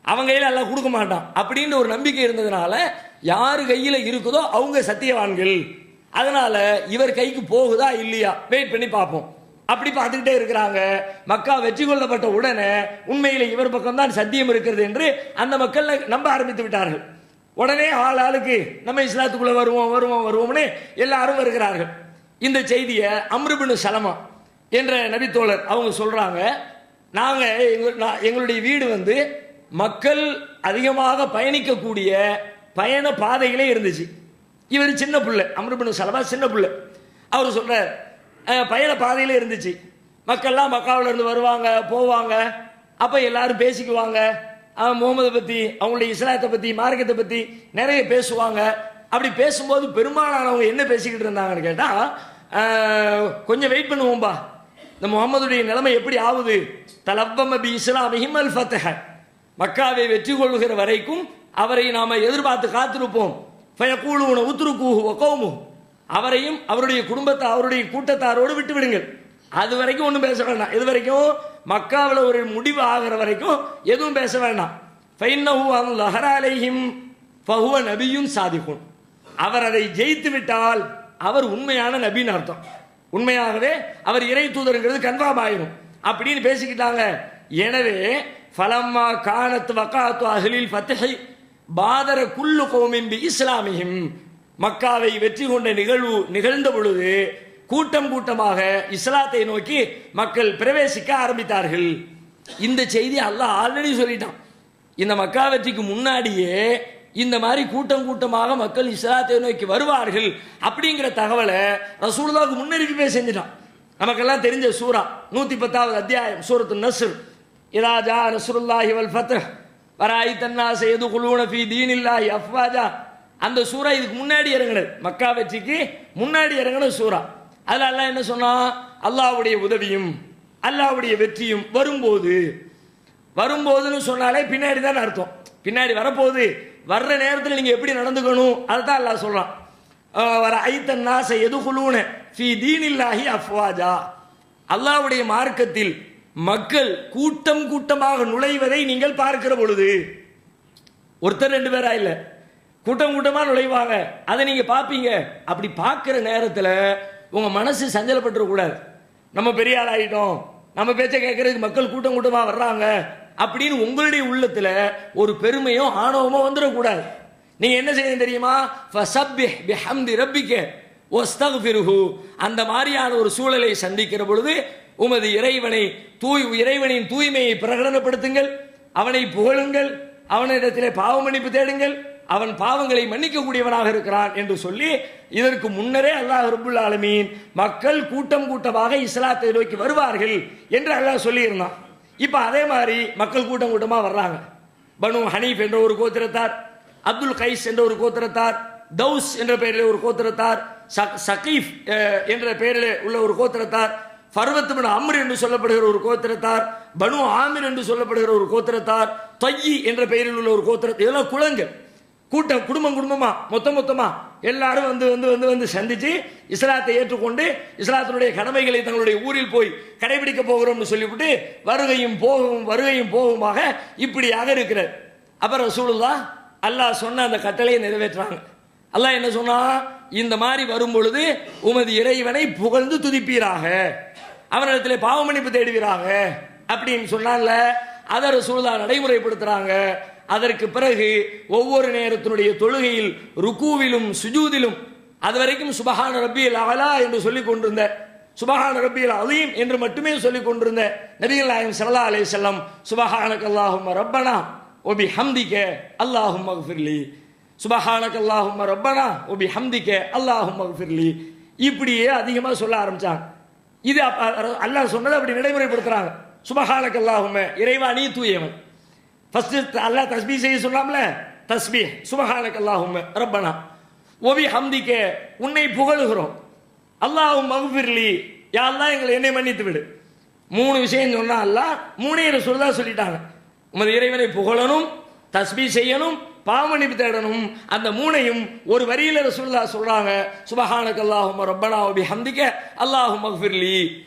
அவங்க கையில எல்லாம் கொடுக்க மாட்டான் அப்படின்னு ஒரு நம்பிக்கை இருந்ததுனால யாரு கையில இருக்குதோ அவங்க சத்தியவான்கள். அதனால இவர் கைக்கு போகுதா இல்லையா வெயிட் பண்ணி பார்ப்போம். அப்படி பார்த்துக்கிட்டே இருக்கிறாங்க. மக்கா வெற்றி கொள்ளப்பட்ட உடனே உண்மையில இவர் பக்கம் தான் சத்தியம் இருக்கிறது என்று அந்த மக்கள் நம்ப ஆரம்பித்து விட்டார்கள். உடனே ஆளுக்கு நம்ம இஸ்லாத்துக்குள்ள வருவோம்னு எல்லாரும் வருகிறார்கள். இந்த செய்தியை அம்ர் இப்னு சலமா என்ற நபித்தோழர் அவங்க சொல்றாங்க. நாங்க எங்களுடைய வீடு மக்கள் அதிகமாக பயணிக்கக்கூடிய பயண பாதைகளே இருந்துச்சு. இவர் சின்ன பிள்ளை, அம்ர் இப்னு சலமா சின்ன பிள்ளை. அவர் சொல்ற பயண பாதையிலே இருந்துச்சு. மக்கள்லாம் மக்காவில இருந்து வருவாங்க போவாங்க. அப்ப எல்லாரும் பேசிக்குவாங்க. முகமது பத்தி, அவங்களுடைய இஸ்லாத்தை பத்தி, மார்க்கத்தை பத்தி நிறைய பேசுவாங்க. அப்படி பேசும்போது பெரும்பாலானவங்க என்ன பேசிக்கிட்டு இருந்தாங்கன்னு கேட்டா, கொஞ்சம் வெயிட் பண்ணுவோம்பா, இந்த முகமதுடைய நிலைமை எப்படி ஆகுது, தலவ்வம பி இஸ்லாமிஹிம் அல் ஃபத்ஹ, மக்காவை வெற்றி கொள்கிற வரைக்கும் அவரை நாம எதிர்பார்த்து காத்திருப்போம். ஃபயகூலுன உத்ருகூஹு வ கௌமுஹு, அவரையும் அவருடைய குடும்பத்தை அவருடைய கூட்டத்தாரோடு விட்டு விடுங்கள், அது வரைக்கும் ஒன்றும் பேச வேண்டாம். இது வரைக்கும் மக்காவில் ஒரு முடிவு ஆகிற வரைக்கும் எதுவும் பேச வேண்டாம். ஃபைன்னஹு அல்லாஹ் அலைஹிம் ஃபஹுவ நபியும் சாதிகுன், அவர் அதை ஜெயித்து விட்டால் அவர் உண்மையான நபின்னு அர்த்தம். உண்மையாகவே அவர் இறை தூதருங்கிறது கன்ஃபார்ம் ஆயிடும் அப்படின்னு பேசிக்கிட்டாங்க. எனவே ஃபலம்மா கானத் வகாத்து அஹ்லில் ஃபத்ஹி பாதர குல்லு கௌமின் பி இஸ்லாமிஹிம், மக்காவை வெற்றி கொண்ட நிகழ்வு நிகழ்ந்த பொழுது கூட்டம் கூட்டமாக இஸ்லாத்தை நோக்கி மக்கள் பிரவேசிக்க ஆரம்பித்தார்கள். இந்த செய்தி அல்லாஹ் ஆல்ரெடி சொல்லிட்டான். இந்த மக்கா வெற்றிக்கு முன்னாடியே இந்த மாதிரி கூட்டம் கூட்டமாக மக்கள் இஸ்லாத்தை நோக்கி வருவார்கள் அப்படிங்கிற தகவலை ரசூலுல்லாஹ்வுக்கு முன்னறிவிப்பே செஞ்சுட்டான். நமக்கெல்லாம் தெரிஞ்ச சூரா 110வது அத்தியாயம் சூரத்து நஸ்ர். இதா ஜா நஸ்ருல்லாஹி வல் ஃபத்ஹ் வராயித்தன் நாஸ யதுகுலூன ஃபீ தீனில்லாஹி அஃப்வாஜா. அந்த சூரா இதுக்கு முன்னாடி இறங்கினது, மக்கா வெற்றிக்கு முன்னாடி இறங்கின சூரா. அதில் அல்லாஹ் என்ன சொன்னா, அல்லாஹ்வுடைய உதவியும் அல்லாஹ்வுடைய வெற்றியும் வரும்போதுன்னு சொன்னாலே பின்னாடி தான் அர்த்தம். பின்னாடி வரப்போகுது, வர்ற நேரத்தில் நீங்க எப்படி நடந்துக்கணும் அதுதான் அல்லாஹ் சொல்றான். வராயித்தன் நாஸ யதுகுலூன ஃபீ தீனில்லாஹி அஃப்வாஜா, அல்லாஹ்வுடைய மார்க்கத்தில் மக்கள் கூட்டம் கூட்டமாக நுழைவதை நீங்கள் பார்க்கிற பொழுது, ஒருத்தர் ரெண்டு பேரா இல்ல, கூட்டம் கூட்டமா நுழைவாங்க, அதை நீங்க பார்ப்பீங்க. அப்படி பார்க்கிற நேரத்தில் உங்க மனசு சஞ்சலப்பட்டுற கூடாது. நம்ம பெரிய ஆள் ஆயிட்டோம், நம்ம பேச்சை கேட்கறதுக்கு மக்கள் கூட்டம் கூட்டமா வர்றாங்க அப்படின்னு உங்களுடைய உள்ளத்துல ஒரு பெருமையோ ஆணவமோ வந்துடக்கூடாது. நீங்க என்ன செய்யணும் தெரியுமா? ஃபஸப்பிஹ் பிஹம்தி ரப்பிக வஸ்தக்ஃபிருஹு. அந்த மாதிரியான ஒரு சூழலை சந்திக்கிற பொழுது உமது இறைவனின் தூய்மையை பிரகடனப்படுத்துங்கள், அவனை புகழுங்கள், அவனிடத்திலே பாவ மன்னிப்பு தேடுங்கள், அவன் பாவங்களை மன்னிக்க கூடியவனாக இருக்கிறான் என்று சொல்லி இதற்கு முன்னரே அல்லாஹ் ரப்புல் ஆலமீன் மக்கள் கூட்டம் கூட்டமாக இஸ்லாத்தை நோக்கி வருவார்கள் என்று அல்லாஹ் சொல்லியிருந்தான். இப்ப அதே மாதிரி மக்கள் கூட்டம் கூட்டமா வர்றாங்க. பனு ஹனீஃப் என்ற ஒரு கோத்திரத்தார், அப்துல் கைஸ் என்ற ஒரு கோத்திரத்தார், தௌஸ் என்ற பெயரில் ஒரு கோத்திரத்தார், சகீஃப் என்ற பெயரில் உள்ள ஒரு கோத்திரத்தார், ஃபர்வத் பின் அம்ர் என்று சொல்லப்படுகிற ஒரு கோத்திரத்தார், பனு ஆமிர் என்று சொல்லப்படுகிற ஒரு கோத்திரத்தார், தொய்யி என்ற பெயரில் உள்ள ஒரு கோத்திரத்தார், இதெல்லாம் குலங்கள். கூட்டம் குடும்பமா மொத்தமா எல்லாரும் வந்து சந்திச்சு இஸ்லாத்தை ஏற்றுக்கொண்டு இஸ்லாத்தினுடைய கடமைகளை தங்களுடைய ஊரில் போய் கடைபிடிக்க போகிறோம்னு சொல்லிவிட்டு வருகையும் போகுமாக இப்படியாக இருக்கிறது. அப்புறம் ரசூலுல்லாஹ் அல்லாஹ் சொன்ன அந்த கட்டளையை நிறைவேற்றாங்க. அல்லாஹ் என்ன சொன்னா, இந்த மாதிரி வரும் பொழுது உமது இறைவனை புகழ்ந்து துதிப்பீராக, அவனிடத்தில் பாவ மன்னிப்பு தேடுவீராக அப்படின்னு சொன்னால அதை ரசூலுல்லாஹ் நடைமுறைப்படுத்துறாங்க. அதற்கு பிறகு ஒவ்வொரு நேரத்தினுடைய தொழுகையில் ருக்கூவிலும் சுஜூதிலும் அதுவரைக்கும் சுபஹான ரப்பியல் அலா என்று சொல்லிக் கொண்டிருந்த, சுபஹான ரப்பியல் அலீம் என்று மட்டுமே சொல்லிக் கொண்டிருந்த நபிகள் நாயகம் ஸல்லல்லாஹு அலைஹி வஸல்லம் சுபஹானக அல்லாஹும்ம ரப்பனா வ பிஹம்திக அல்லாஹும்ம ஃபிர்லி, சுபஹானக அல்லாஹும்ம ரப்பனா வ பிஹம்திக அல்லாஹும்ம ஃபிர்லி, இப்படியே அதிகமாக சொல்ல ஆரம்பிச்சாங்க. இது அல்லாஹ் சொன்னதை அப்படி நடைமுறைப்படுத்துறாங்க. சுபஹானக அல்லாஹும்ம, இறைவா நீ தூயவன். ஃபர்ஸ்ட் அல்லாஹ் தஸ்பீஹ் செய்ய சொன்னாம்ல, தஸ்பீஹ் சுப்ஹானக அல்லாஹும்ம ரப்பனா வ பிஹம்திக, உன்னை புகழுகிறோம். அல்லாஹும்ம மக்ஃபிர்லி, யா அல்லாஹ் என்னை மன்னித்து விடு. மூணு விஷயம் சொன்னா அல்லாஹ் மூணே ரசூலுல்லாஹ் சொல்லிட்டாங்க. உமது இறைவனை புகழணும், தஸ்பீஹ் செய்யணும், பாவ மன்னிப்பு தேடணும். அந்த மூணையும் ஒரு வரியில ரசூலுல்லாஹ் சொல்றாங்க. சுப்ஹானக அல்லாஹும்ம ரப்பனா வ பிஹம்திக அல்லாஹும்ம மக்ஃபிர்லி.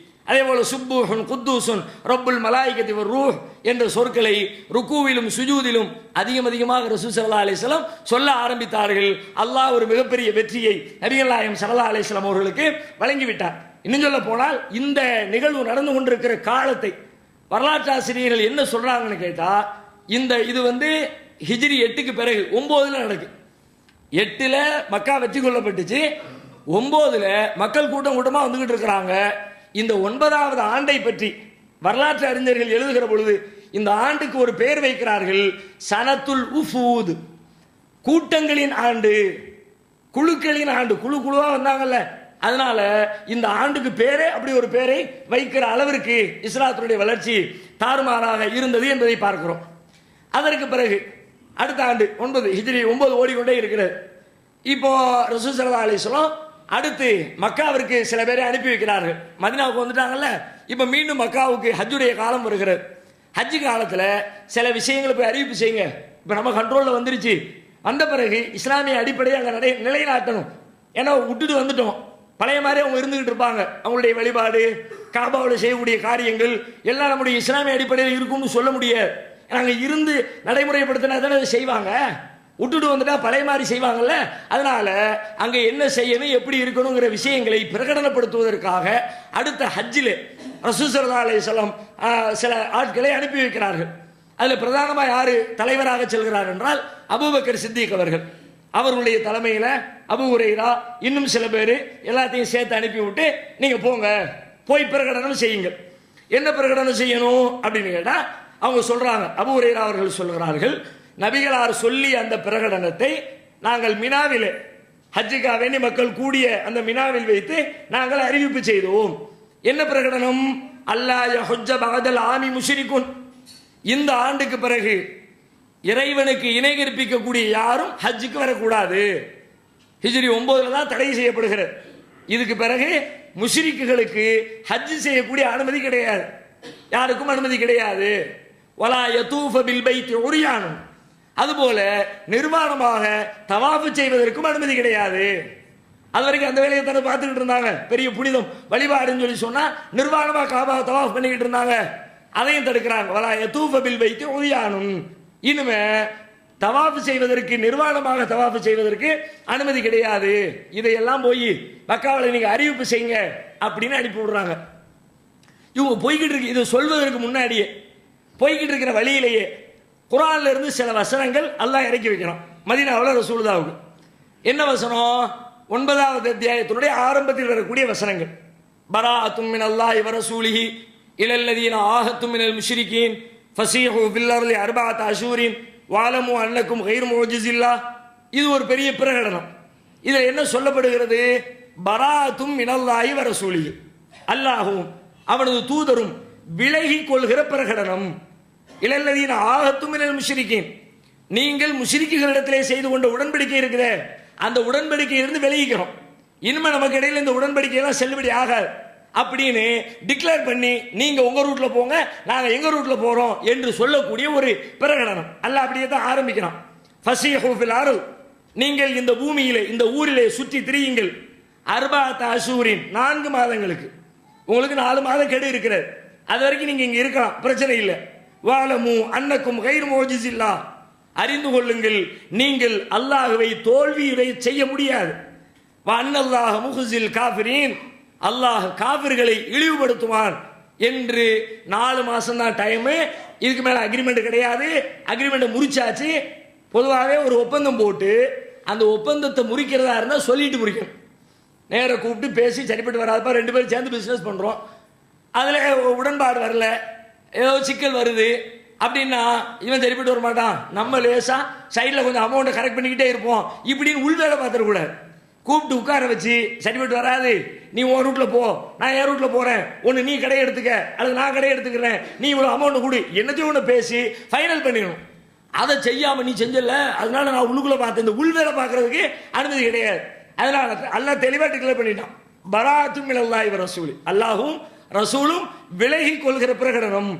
அதே போல சுப்புஹுன் குத்தூசுன் ரப்புல் மலாயிகத்தி வர் ரூஹ் என்ற சொற்களை ருக்கூவிலும் சுஜூதிலும் அதிகமாக ரசூல் ஸல்லல்லாஹு அலைஹி வஸல்லம் சொல்ல ஆரம்பித்தார்கள். அல்லாஹ் ஒரு மிகப்பெரிய வெற்றியை நபிகள் நாயகம் ஸல்லல்லாஹு அலைஹி வஸல்லம் அவர்களுக்கு வழங்கிவிட்டார். இன்னும் சொல்ல போனால் இந்த நிகழ்வு நடந்து கொண்டிருக்கிற காலத்தை வரலாற்றாசிரியர்கள் என்ன சொல்றாங்கன்னு கேட்டா, இது ஹிஜ்ரி 8க்கு பிறகு 9ல நடக்கு. 8ல மக்கா வெற்றி கொள்ளப்பட்டுச்சு, 9ல மக்கள் கூட்டமா வந்துகிட்டு இருக்கிறாங்க. இந்த 9வது ஆண்டை பற்றி வரலாற்று அறிஞர்கள் எழுதுகிற பொழுது இந்த ஆண்டுக்கு ஒரு பெயர் வைக்கிறார்கள், சனத்துல் உஃபூத், கூட்டங்களின் ஆண்டு, குழுக்களின் ஆண்டு. குழுவா வந்தாங்கல்ல, அதனால இந்த ஆண்டுக்கு பேரே அப்படி ஒரு பேரை வைக்கிற அளவிற்கு இஸ்லாத்தினுடைய வளர்ச்சி தாறுமாறாக இருந்தது என்பதை பார்க்கிறோம். அதற்கு பிறகு அடுத்த ஆண்டு 9 ஹிஜ்ரி 9 ஓடிக்கொண்டே இருக்கிறது. இப்போ ரசூல் ஸல்லல்லாஹு அலைஹி வஸல்லம் அடுத்து மக்காவிற்கு சில பேரை அனுப்பி வைக்கிறார்கள். மதீனாவுக்கு வந்துட்டாங்கல்ல, இப்போ மீண்டும் மக்காவுக்கு ஹஜ்ஜுடைய காலம் வருகிறது. ஹஜ்ஜு காலத்தில் சில விஷயங்களை போய் அறிவிப்பு செய்யுங்க. இப்போ நம்ம கண்ட்ரோலில் வந்துருச்சு, வந்த பிறகு இஸ்லாமிய அடிப்படையை அங்கே நிலைநாட்டணும். ஏன்னா விட்டுட்டு வந்துட்டோம், பழைய மாதிரி அவங்க இருந்துகிட்டு இருப்பாங்க. அவங்களுடைய வழிபாடு, காபாவில் செய்யக்கூடிய காரியங்கள் எல்லாம் நம்முடைய இஸ்லாமிய அடிப்படையில் இருக்கும்னு சொல்ல முடியாது. அங்கே இருந்து நடைமுறைப்படுத்தினா தானே அதை செய்வாங்க. விட்டுட்டு வந்துட்டா பழைய மாதிரி செய்வாங்கல்ல. அதனால அங்க என்ன செய்யணும், எப்படி இருக்கணுங்கிற விஷயங்களை பிரகடனப்படுத்துவதற்காக அடுத்த ஹஜ்ஜில் ரசூல் ஸல்லல்லாஹு அலைஹி வஸல்லம் சில ஆட்களை அனுப்பி வைக்கிறார்கள். அதில் பிரதானமாக யாரு தலைவராக செல்கிறார் என்றால் அபூபக்கர் சித்திக் அவர்கள். அவர்களுடைய தலைமையில் அபூ ஹுரைரா இன்னும் சில பேர் எல்லாத்தையும் சேர்த்து அனுப்பி விட்டு நீங்க போங்க, போய் பிரகடனம் செய்யுங்கள். என்ன பிரகடனம் செய்யணும் அப்படின்னு கேட்டா அவங்க சொல்றாங்க, அபூ ஹுரைரா அவர்கள் சொல்கிறார்கள், நபிகளார் சொல்லி அந்த பிரகடனத்தை நாங்கள் மினாவிலே ஹஜ்ஜுக்காக வேண்டி மக்கள் கூடிய அந்த மினாவில் வைத்து நாங்கள் அறிவிப்பு செய்தோம். என்ன பிரகடனம்? அல்லா யஹுஜ்ஜ பஅதல் ஆமி முஷ்ரிகுன், இந்த ஆண்டுக்கு பிறகு இறைவனுக்கு இணை கற்பிக்கக்கூடிய யாரும் ஹஜ்ஜுக்கு வரக்கூடாது. ஹிஜ்ரி 9 தான் தடை செய்யப்படுகிறது. இதுக்கு பிறகு முஷ்ரிக்குகளுக்கு ஹஜ் செய்யக்கூடிய அனுமதி கிடையாது, யாருக்கும் அனுமதி கிடையாது. வலா யதூஃப பில் பைத்தி உரியானும், அதுபோல நிர்வாணமாக தவாஃப் செய்வதற்கும் அனுமதி கிடையாது. அது வரைக்கும் அந்த வேலையை தானே பார்த்துக்கிட்டு இருந்தாங்க. பெரிய புனிதம் வழிபாடுன்னு சொல்லி சொன்னா நிர்வாணமாக காபா தவாஃப் பண்ணிக்கிட்டு இருந்தாங்க. அதையும் தடுக்கிறாங்க. வலா யதூஃப பில் பைத்தி உரியானும், இனிமே தவாஃப் செய்வதற்கு நிர்வாணமாக தவாஃப் செய்வதற்கு அனுமதி கிடையாது. இதையெல்லாம் போய் மக்காவில் நீங்க அறிவிப்பு செய்யுங்க அப்படின்னு அனுப்பி விடுறாங்க. இவங்க போய்கிட்டு இருக்கு, இதை சொல்வதற்கு முன்னாடியே போய்கிட்டு இருக்கிற வழியிலேயே குர்ஆன்ல இருந்து சில வசனங்கள் அல்லாஹ் இறக்கி வைக்கிறான் மதீனாவில் ரசூலுல்லாஹ்வுக்கு. என்ன வசனம்? 9வது அத்தியாயத்தினுடைய ஆரம்பத்தில் வரக்கூடிய வசனங்கள். பராஅத்தும் மினல்லாஹி வ ரசூலிஹி இலல்லதீன ஆஹத்தும் மினல் முஷ்ரிகீன் ஃபஸீஹு ஃபில் அர்லி அர்பஅத அஷூரின் வஅலமு அன்னக்கும் கைரு முஜிஸில்லாஹ். இது ஒரு பெரிய பிரகடனம். இதில் என்ன சொல்லப்படுகிறது? பராஅத்தும் மினல்லாஹி வ ரசூலிஹி, அல்லாஹ்வும் அவனது தூதரும் விலகி கொள்கிற பிரகடனம். இலல்லதீன ஆஹத்தும் மினல் முஷ்ரிகீன், நீங்கள் முஷ்ரிக்குகளிடத்திலே செய்து கொண்ட உடன்படிக்கை இருக்குதே, அந்த உடன்படிக்கையிலிருந்து விலகிக்கிறோம். இனிமே நமக்கு இடையில இந்த உடன்படிக்கையெல்லாம் செல்லுபடி ஆகாது அப்படின்னு டிக்ளேர் பண்ணி நீங்க உங்க ரூட்ல போங்க, நாங்க எங்க ரூட்ல போறோம் என்று சொல்லக்கூடிய ஒரு பிரகடனம். அல்லாஹ் அப்படியே தான் ஆரம்பிக்கிறான். ஃபஸீஹு ஃபில் அர்ல், நீங்கள் இந்த பூமியிலே இந்த ஊரிலே சுற்றி திரியுங்கள். அர்பஅத அஷூரின், 4 மாதங்களுக்கு. உங்களுக்கு 4 மாதம் கெடு இருக்கிறது, அது வரைக்கும் நீங்க இங்க இருக்கலாம், பிரச்சனை இல்லை. வஅலமு அன்னக்கும் கைரு முஜிஸில்லாஹ், அறிந்து கொள்ளுங்கள் நீங்கள் அல்லாஹ்வை தோல்வியுடைய செய்ய முடியாது. வ அன்னல்லாஹ முஹ்ஸில் காஃபிரீன், அல்லாஹ் காஃபிர்களை இழிவுபடுத்துவான் என்று 4 மாசம் தான் டைம். இதுக்கு மேல அக்ரிமெண்ட் கிடையாது. அக்ரிமெண்ட் முறிச்சாச்சு. பொதுவாகவே ஒரு ஒப்பந்தம் போட்டு அந்த ஒப்பந்தத்தை முறிக்கிறதா இருந்தா சொல்லிட்டு முறிக்கணும். நேர கூப்பிட்டு பேசி சரிப்பட்டு வராதப்பா 2 பேரும் சேர்ந்து பிசினஸ் பண்றோம், அதுல உடன்பாடு வரல, ஏதோ சிக்கல் வருது அப்படின்னா இவன் சரிப்பட்டு வர மாட்டான், நம்ம லேசா சைட்ல கொஞ்சம் அமௌண்ட்டை கரெக்ட் பண்ணிக்கிட்டே இருப்போம் இப்படின்னு உள்வேலை பார்த்துடக்கூடாது. கூப்பிட்டு உட்கார வச்சு சரிப்பட்டு வராது, நீ உன் ரூட்ல போ, நான் என் ரூட்ல போறேன், ஒன்று நீ கடை எடுத்துக்க அல்லது நான் கடை எடுத்துக்கிறேன், நீ இவ்வளோ அமௌண்ட் கொடு, என்னத்தையும் ஒன்று பேசி ஃபைனல் பண்ணிடணும். அதை செய்யாம நீ செஞ்சல, அதனால நான் உள்ளுக்குள்ள பார்த்தேன், இந்த உள்வேலை பார்க்கறதுக்கு அனுமதி கிடையாது. அதனால அல்லாஹ் தெளிவாக டிக்ளேர் பண்ணிட்டான், பராஅத்தும் மினல்லாஹி வ ரசூலி, அல்லாஹும் ரசூலும் விலகி கொள்கிற பிரகடனம்.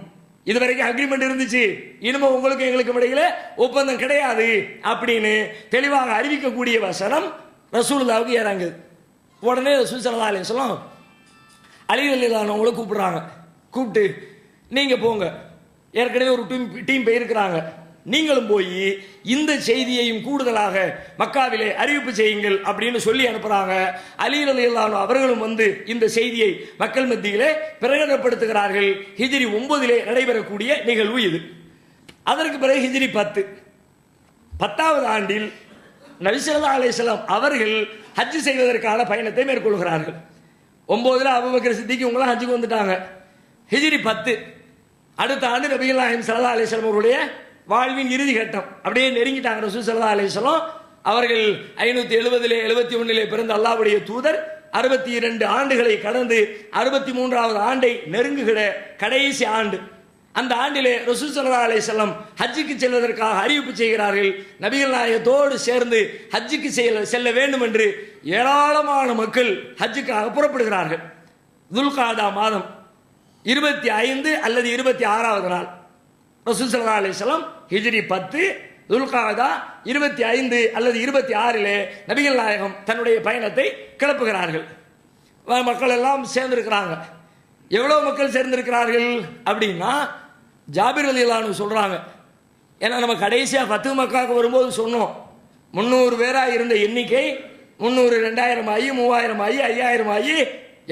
இதுவரைக்கும் அக்ரிமெண்ட் இருந்துச்சு, இனிமே உங்களுக்கு எங்களுக்கு இடையில ஒப்பந்தம் கிடையாது அப்படின்னு தெளிவாக அறிவிக்கக்கூடிய வசனம் ரசூலுல்லாஹ்வுக்கு ஏறாங்குது. உடனே ரசூல் ஸல்லல்லாஹு அலைஹி வஸல்லம் அலி ரலியல்லாஹு அன்ஹுவை கூப்பிடுறாங்க. கூப்பிட்டு நீங்க போங்க, ஏற்கனவே ஒரு டீம் போயிருக்கிறாங்க, நீங்களும் போய் இந்த செய்தியையும் கூடுதலாக மக்காவிலே அறிவிப்பு செய்யுங்கள் அப்படின்னு சொல்லி அனுப்புறாங்க. அலி ரலியல்லாஹு அன்ஹு அவர்களும் வந்து இந்த செய்தியை மக்கள் மத்தியிலே பிரகடனப்படுத்துகிறார்கள். ஹிஜ்ரி 9 நடைபெறக்கூடிய நிகழ்வு இது. அதற்கு பிறகு ஹிஜ்ரி 10வது ஆண்டில் நபி ஸல்லல்லாஹு அலைஹி வஸல்லம் அவர்கள் ஹஜ் செய்வதற்கான பயணத்தை மேற்கொள்கிறார்கள். 9 அபூபக்கர் சித்திக் இவங்களாம் ஹஜ்ஜுக்கு வந்துட்டாங்க. ஹிஜ்ரி 10 அடுத்த ஆண்டு நபிகள் நாயகம் ஸல்லல்லாஹு அலைஹி வஸல்லம் அவருடைய வாழ்வின் இறுதி கட்டம் அப்படியே நெருங்கிட்டாங்க. ரசூல் ஸல்லல்லாஹு அலைஹி வஸல்லம் அவர்கள் 570 71 பிறந்த அல்லாஹ்வுடைய தூதர் 62 ஆண்டுகளை கடந்து 63வது ஆண்டை நெருங்குகிற கடைசி ஆண்டு. அந்த ஆண்டிலே ரசூல் ஸல்லல்லாஹு அலைஹி வஸல்லம் ஹஜ்ஜுக்கு செல்வதற்காக அறிவிப்பு செய்கிறார்கள். நபிகள் நாயகத்தோடு சேர்ந்து ஹஜ்ஜுக்கு செல்ல வேண்டும் என்று ஏராளமான மக்கள் ஹஜ்ஜுக்காக புறப்படுகிறார்கள். துல்காதா மாதம் 25 அல்லது 26வது நாள் ரசூல் ஸல்லல்லாஹு அலைஹி வஸல்லம் ஹிஜ்ரி 10 துல்காதா 25 அல்லது 26 நபிகள் நாயகம் தன்னுடைய பயணத்தை கிளப்புகிறார்கள். மக்கள் எல்லாம் சேர்ந்திருக்கிறாங்க. எவ்வளவு மக்கள் சேர்ந்திருக்கிறார்கள் அப்படின்னா ஜாபிர் ரலியல்லாஹு அன்ஹு சொல்றாங்க, ஏன்னா நம்ம கடைசியா ஃபத்ஹ் மக்காவுக்கு வரும்போது சொன்னோம் 300 பேராக இருந்த எண்ணிக்கை 300 2000 ஆகி 3000 ஆகி 5000 ஆகி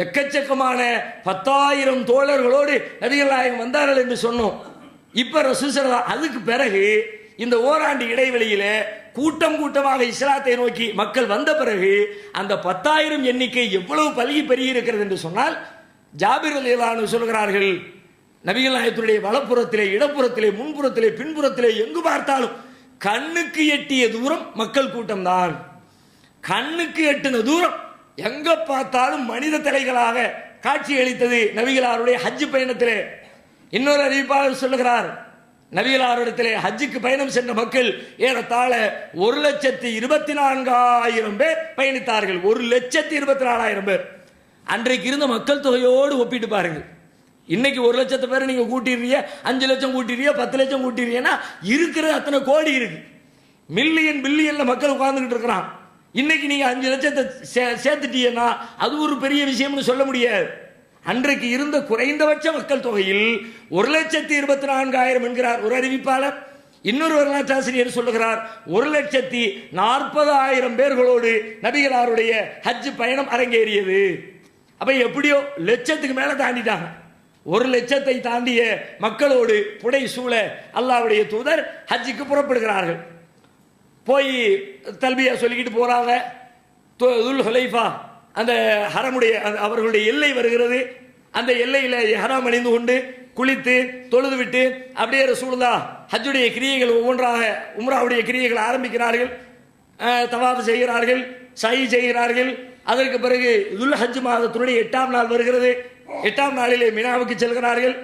எக்கச்சக்கமான 10,000 தோழர்களோடு நபிகள் நாயகம் வந்தார்கள் என்று சொன்னோம். இப்ப ரசூலுல்லாஹி அதுக்கு பிறகு இந்த ஓராண்டு இடைவெளியில கூட்டம் கூட்டமாக இஸ்லாத்தை நோக்கி மக்கள் வந்த பிறகு அந்த 10,000 எண்ணிக்கை எவ்வளவு பல்கி பெருகி இருக்கிறது என்று சொன்னால், ஜாபிர் ரலியல்லாஹு அன்ஹு சொல்கிறார்கள், நபிகள் நாயகத்துடைய வலப்புறத்திலே, இடப்புறத்திலே, முன்புறத்திலே, பின்புறத்திலே எங்கு பார்த்தாலும் கண்ணுக்கு எட்டிய தூரம் மக்கள் கூட்டம் தான். கண்ணுக்கு எட்டின தூரம் எங்க பார்த்தாலும் மனித தலைகளாக காட்சி அளித்தது நபிகளாருடைய ஹஜ் பயணத்திலே. இன்னொரு அறிவிப்பாளர் சொல்லுகிறார், நபிகளாரிடத்திலே ஹஜ்ஜுக்கு பயணம் சென்ற மக்கள் ஏறத்தாழ 1,24,000 பேர் பயணித்தார்கள். 1,24,000 பேர். அன்றைக்கு இருந்த மக்கள் தொகையோடு ஒப்பிட்டு பாருங்கள். இன்னைக்கு 1,00,000 பேர் நீங்க கூட்டிடுறீங்க, 5 லட்சம் கூட்டிடுறீங்க, 10 லட்சம் கூட்டிடுறீங்கன்னா இருக்கிறது அத்தனை கோடி இருக்கு. மில்லியன் பில்லியன்ல மக்கள் உட்கார்ந்துகிட்டு இருக்கிறான். இன்னைக்கு நீங்க 5 லட்சத்தை சேர்த்துட்டீங்கன்னா அது ஒரு பெரிய விஷயம்னு சொல்ல முடியாது. அன்றைக்கு இருந்த குறைந்தபட்ச மக்கள் தொகையில் 1,24,000 என்கிறார் ஒரு அறிவிப்பாளர். இன்னொரு வரலாற்றாசிரியர் சொல்லுகிறார் 1,40,000 பேர்களோடு நபிகளாருடைய ஹஜ் பயணம் அரங்கேறியது. அப்ப எப்படியோ லட்சத்துக்கு மேல தாண்டிட்டாங்க. 1,00,000 தாண்டிய மக்களோடு புடை சூழ அல்லாஹ்வுடைய தூதர் ஹஜ்ஜுக்கு புறப்படுகிறார்கள். போய் தல்பியா சொல்லிக்கிட்டு போறாங்க. துல் ஹுலைஃபா அந்த ஹரமுடைய அவர்களுடைய எல்லை வருகிறது. அந்த எல்லையில ஹராம் அணிந்து கொண்டு குளித்து தொழுது விட்டு அப்படியே ரசூலுல்லாஹ் ஹஜ்ஜுடைய கிரியைகள் ஒவ்வொன்றாக உம்ராவுடைய கிரியைகள் ஆரம்பிக்கிறார்கள். தவாஃப் செய்கிறார்கள், சஹி செய்கிறார்கள். அதற்கு பிறகு துல் ஹஜ் மாதத்தினுடைய 8ஆம் நாள் வருகிறது. 8ஆம் நாளிலே மினாவுக்கு செல்கிறார்கள்.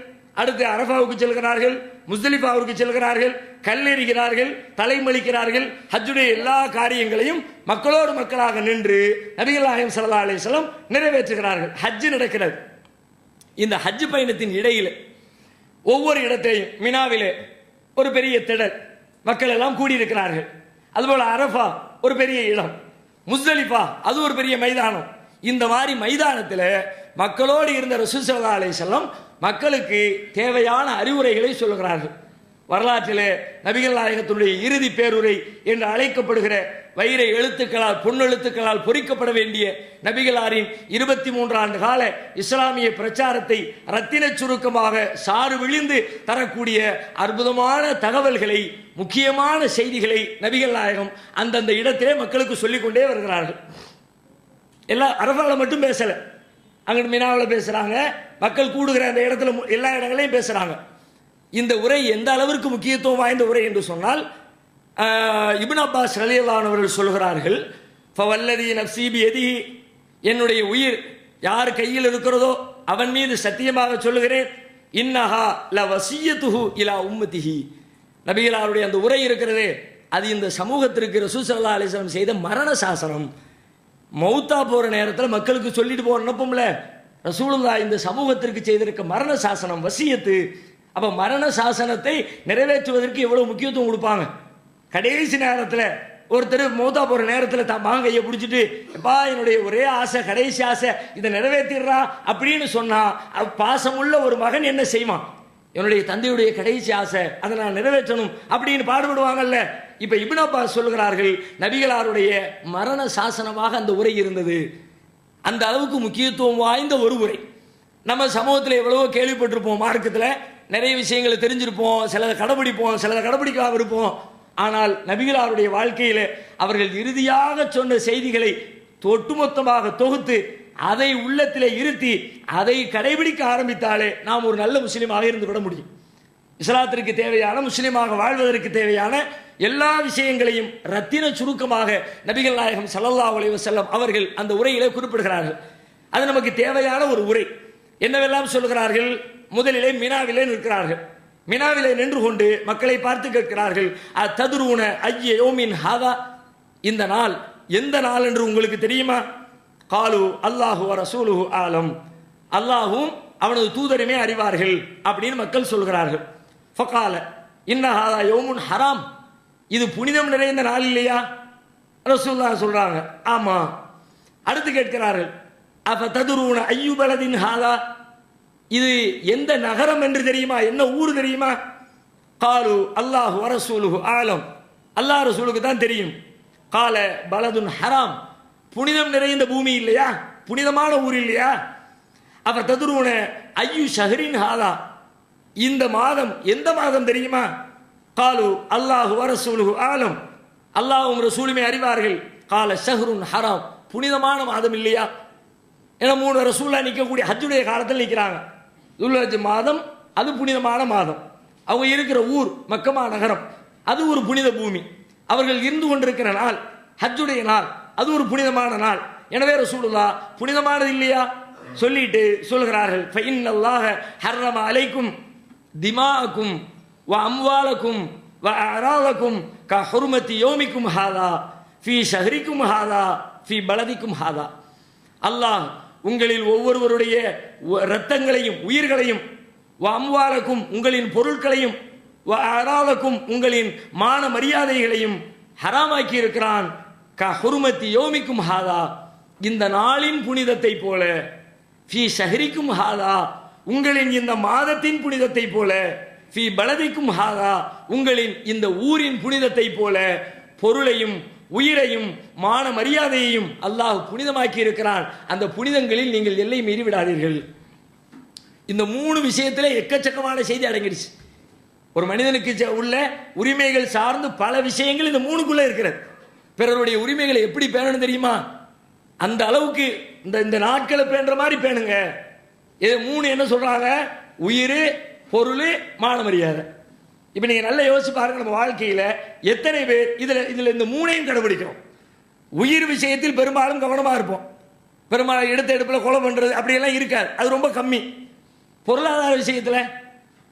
அடுத்து அரஃபாவுக்கு செல்கிறார்கள், முஸ்தலிஃபாவுக்கு செல்கிறார்கள், கல்லெறிகிறார்கள், தலைமலிக்கிறார்கள். ஹஜ்ஜுடைய எல்லா காரியங்களையும் மக்களோடு மக்களாக நின்று நபிகள் நாயகம் ஸல்லல்லாஹு அலைஹி வஸல்லம் நிறைவேற்றுகிறார்கள். ஹஜ் நடக்கிறது. இந்த ஹஜ் பயணத்தின் இடையில ஒவ்வொரு இடத்தையும் மினாவிலே ஒரு பெரிய திடல், மக்கள் எல்லாம் கூடியிருக்கிறார்கள். அதுபோல அரஃபா ஒரு பெரிய இடம், முஸ்தலிஃபா அது ஒரு பெரிய மைதானம். இந்த மாதிரி மைதானத்தில் மக்களோடு இருந்த ரசூல் ஸல்லல்லாஹு அலைஹி வஸல்லம் மக்களுக்கு தேவையான அறிவுரைகளை சொல்லுகிறார்கள். வரலாற்றிலே நபிகள் நாயகத்தினுடைய இறுதி பேருரை என்று அழைக்கப்படுகிற வைர எழுத்துக்களால் பொன்னெழுத்துக்களால் பொறிக்கப்பட வேண்டிய நபிகளாரின் 23 ஆண்டு கால இஸ்லாமிய பிரச்சாரத்தை ரத்தின சுருக்கமாக சாறு விழிந்து தரக்கூடிய அற்புதமான தகவல்களை, முக்கியமான செய்திகளை நபிகள் நாயகம் அந்தந்த இடத்திலே மக்களுக்கு சொல்லிக் கொண்டே வருகிறார்கள். எல்லாம் அரஃபால மட்டும் பேசல, அங்கிட்டு மினாவில் பேசுறாங்க, மக்கள் கூடுகிற அந்த இடத்துல எல்லா இடங்களையும் பேசுறாங்க. இந்த உரை எந்த அளவிற்கு முக்கியத்துவம் வாய்ந்த உரை என்று சொன்னால், இப்னு அப்பாஸ் ரலியல்லாஹு அன்ஹு அவர்கள் சொல்கிறார்கள், ஃபவல்லதி நஃப்ஸி பியதிஹி, என்னுடைய உயிர் யார் கையில் இருக்கிறதோ அவன் மீது சத்தியமாக சொல்லுகிறேன், இன்னஹா லவஸியத்துஹு இலா உம்மத்திஹி, நபிகளாருடைய அந்த உரை இருக்கிறதே அது இந்த சமூகத்திற்கு ரசூல் ஸல்லல்லாஹு அலைஹி வஸல்லம் செய்த மரண சாசனம். மௌத்தா போற நேரத்தில் மக்களுக்கு சொல்லிட்டு போற நினைப்போம்ல, ரசூலுல்லாஹ் இந்த சமூகத்திற்கு செய்திருக்க மரண சாசனம், வசியத்து. அப்ப மரண சாசனத்தை நிறைவேற்றுவதற்கு எவ்வளவு முக்கியத்துவம் கொடுப்பாங்க. கடைசி நேரத்தில் ஒருத்தர் மௌத்தா போற நேரத்தில் தான் மாங்கையை பிடிச்சிட்டு, எப்பா என்னுடைய ஒரே ஆசை, கடைசி ஆசை, இதை நிறைவேற்றிடுறா அப்படின்னு சொன்னா பாசமுள்ள ஒரு மகன் என்ன செய்வான்? என்னுடைய தந்தையுடைய கடைசி ஆசை, அதை நான் நிறைவேற்றணும் அப்படின்னு பாடுபடுவாங்கல்ல. இப்ப இப்னு அப்பாஸ் சொல்லுகிறார்கள், நபிகளாருடைய மரண சாசனமாக அந்த உரை இருந்தது. அந்த அளவுக்கு முக்கியத்துவம் வாய்ந்த ஒரு உரை. நம்ம சமூகத்தில் எவ்வளவோ கேள்விப்பட்டிருப்போம், மார்க்கத்தில் நிறைய விஷயங்களை தெரிஞ்சிருப்போம், சிலதை கடைபிடிப்போம், சிலதை கடைபிடிக்காம இருப்போம். ஆனால் நபிகளாருடைய வாழ்க்கையில அவர்கள் இறுதியாக சொன்ன செய்திகளை ஒட்டுமொத்தமாக தொகுத்து அதை உள்ளத்திலே இருத்தி அதை கடைபிடிக்க ஆரம்பித்தாலே நாம் ஒரு நல்ல முஸ்லீமாக இருந்து விட முடியும். இஸ்லாத்திற்கு தேவையான, முஸ்லீமாக வாழ்வதற்கு தேவையான எல்லா விஷயங்களையும் ரத்தின சுருக்கமாக நபிகள் நாயகம் ஸல்லல்லாஹு அலைஹி வஸல்லம் அவர்கள் அந்த உரையிலே குறிப்பிடுகிறார்கள். அது நமக்கு தேவையான ஒரு உரை. என்னவெல்லாம் சொல்கிறார்கள்? முதலிலே மினாவிலே நிற்கிறார்கள். மினாவிலே நின்று கொண்டு மக்களை பார்த்து கேட்கிறார்கள், ததுரூன ஐய யௌமின் ஹாதா, இந்த நாள் எந்த நாள் என்று உங்களுக்கு தெரியுமா? காலு அல்லாஹு வ ரசூலுஹு ஆலம், அல்லாஹும் அவனது தூதருமே அறிவார்கள் அப்படின்னு மக்கள் சொல்கிறார்கள். ஃபகால இன்ன ஹாதா யௌமுன் ஹராம், இது புனிதம் நிறைந்த நாள் இல்லையா? ரசூலுல்லாஹ் சொல்றாங்க, ஆமா. அடுத்து கேட்கிறார்கள், அஃப ததுரூன ஐயு பலதின் ஹாதா, இது எந்த நகரம் என்று தெரியுமா, என்ன ஊர் தெரியுமா? காலு அல்லாஹு வ ரசூலுஹு ஆலம், அல்லாஹ் ரசூலுக்கு தான் தெரியும். கால பலதுன் ஹராம், புனிதம் நிறைந்த பூமி இல்லையா, புனிதமான ஊர் இல்லையா. அவர் ததுருன ஐயு ஷஹரின் ஹாதா, இந்த மாதம் எந்த மாதம் தெரியுமா? காலு அல்லாஹு வரசூலுஹு ஆலம், அல்லாஹ்வும் ரசூலுமே அறிவார்கள். கால ஷஹ்ருன் ஹராம், புனிதமான மாதம் இல்லையா. ஏன்னா 3 ரசூலா நிற்கக்கூடிய ஹஜ்ஜுடைய காலத்தில் நிற்கிறாங்க. துல்ஹஜ் மாதம் அது புனிதமான மாதம். அவங்க இருக்கிற ஊர் மக்கமா நகரம், அது ஒரு புனித பூமி. அவர்கள் இருந்து கொண்டிருக்கிற நாள் ஹஜ்ஜுடைய நாள், அது ஒரு புனிதமான நாள். எனவே ரசூலுல்லாஹ் புனிதமானது இல்லையா சொல்லிட்டு சொல்கிறார்கள், ஃபஇன்னல்லாஹ ஹர்ரம அலைக்கும் திமாஅக்கும் வ அம்வாலக்கும் வ அராலக்கும் க ஹுர்மத்தி யௌமிக்கும் ஹாதா ஃபீ ஷஹரிக்கும் ஹாதா ஃபீ பலதிக்கும் ஹாதா. அல்லாஹ் உங்களில் ஒவ்வொருவருடைய இரத்தங்களையும் உயிர்களையும், வ அம்வாலக்கும் உங்களின் பொருட்களையும், வ அராலக்கும் உங்களின் மான மரியாதைகளையும் ஹராமாக்கி இருக்கிறான். க ஹுர்மத்தி யௌமிக்கும் ஹாதா, இந்த நாளின் புனிதத்தை போல, ஃபீ ஷஹரிக்கும் ஹாதா உங்களின் இந்த மாதத்தின் புனிதத்தை போல, ஃபீ பலதிக்கும் ஹாதா உங்களின் இந்த ஊரின் புனிதத்தை போல பொருளையும் உயிரையும் மான மரியாதையையும் அல்லாஹ் புனிதமாக்கி இருக்கிறான். அந்த புனிதங்களில் நீங்கள் எல்லை மீறி விடாதீர்கள். இந்த 3 விஷயத்திலே எக்கச்சக்கமான செய்தி அடங்கிடுச்சு. ஒரு மனிதனுக்கு உள்ள உரிமைகள் சார்ந்து பல விஷயங்கள் இந்த 3க்குள்ள இருக்கிறது. பிறருடைய உரிமைகளை எப்படி பேணணும் தெரியுமா? அந்த அளவுக்கு இந்த நாட்களை பேணுற மாதிரி பேணுங்க. இது 3 என்ன சொல்றாங்க? உயிர், பொருள், மான மரியாதை. இப்ப நீங்க நல்லா யோசிச்சு பாருங்க, நம்ம வாழ்க்கையில எத்தனை பேர் இதுல இந்த 3ஐயும் கடைபிடிக்கிறோம். உயிர் விஷயத்தில் பெரும்பாலும் கவனமா இருப்போம். பெரும்பாலும் எடுத்த எடுப்புல கொலை பண்றது அப்படியெல்லாம் இருக்காது, அது ரொம்ப கம்மி. பொருளாதார விஷயத்துல,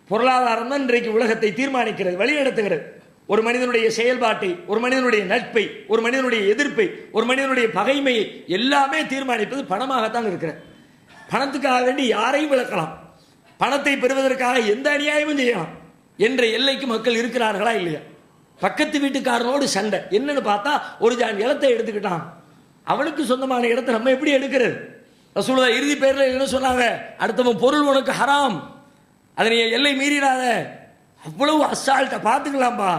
பொருளாதாரம் தான் இன்றைக்கு உலகத்தை தீர்மானிக்கிறது, வழிநடத்துகிறது. ஒரு மனிதனுடைய செயல்பாட்டை, ஒரு மனிதனுடைய நட்பை, ஒரு மனிதனுடைய எதிர்ப்பை, ஒரு மனிதனுடைய பகைமையை எல்லாமே தீர்மானிப்பது பணமாகத்தான் இருக்கிறது. பணத்துக்காக வேண்டி யாரையும் விளக்கலாம், பணத்தை பெறுவதற்காக எந்த அநியாயமும் செய்யலாம் என்ற எல்லைக்கு மக்கள் இருக்கிறார்களா இல்லையா? பக்கத்து வீட்டுக்காரனோடு சண்டை என்னன்னு பார்த்தா ஒரு ஜான் இடத்தை எடுத்துக்கிட்டான், அவனுக்கு சொந்தமான இடத்தை நம்ம எப்படி எடுக்கிறது? ரசூலுல்லாஹ் இறுதி பேரில் என்ன சொன்னாங்க? அடுத்தவன் பொருள் உனக்கு ஹராம், அதை நீ எல்லை மீறிடாத. அவ்வளவு அசால்ட்டா பார்த்துக்கலாம்பா.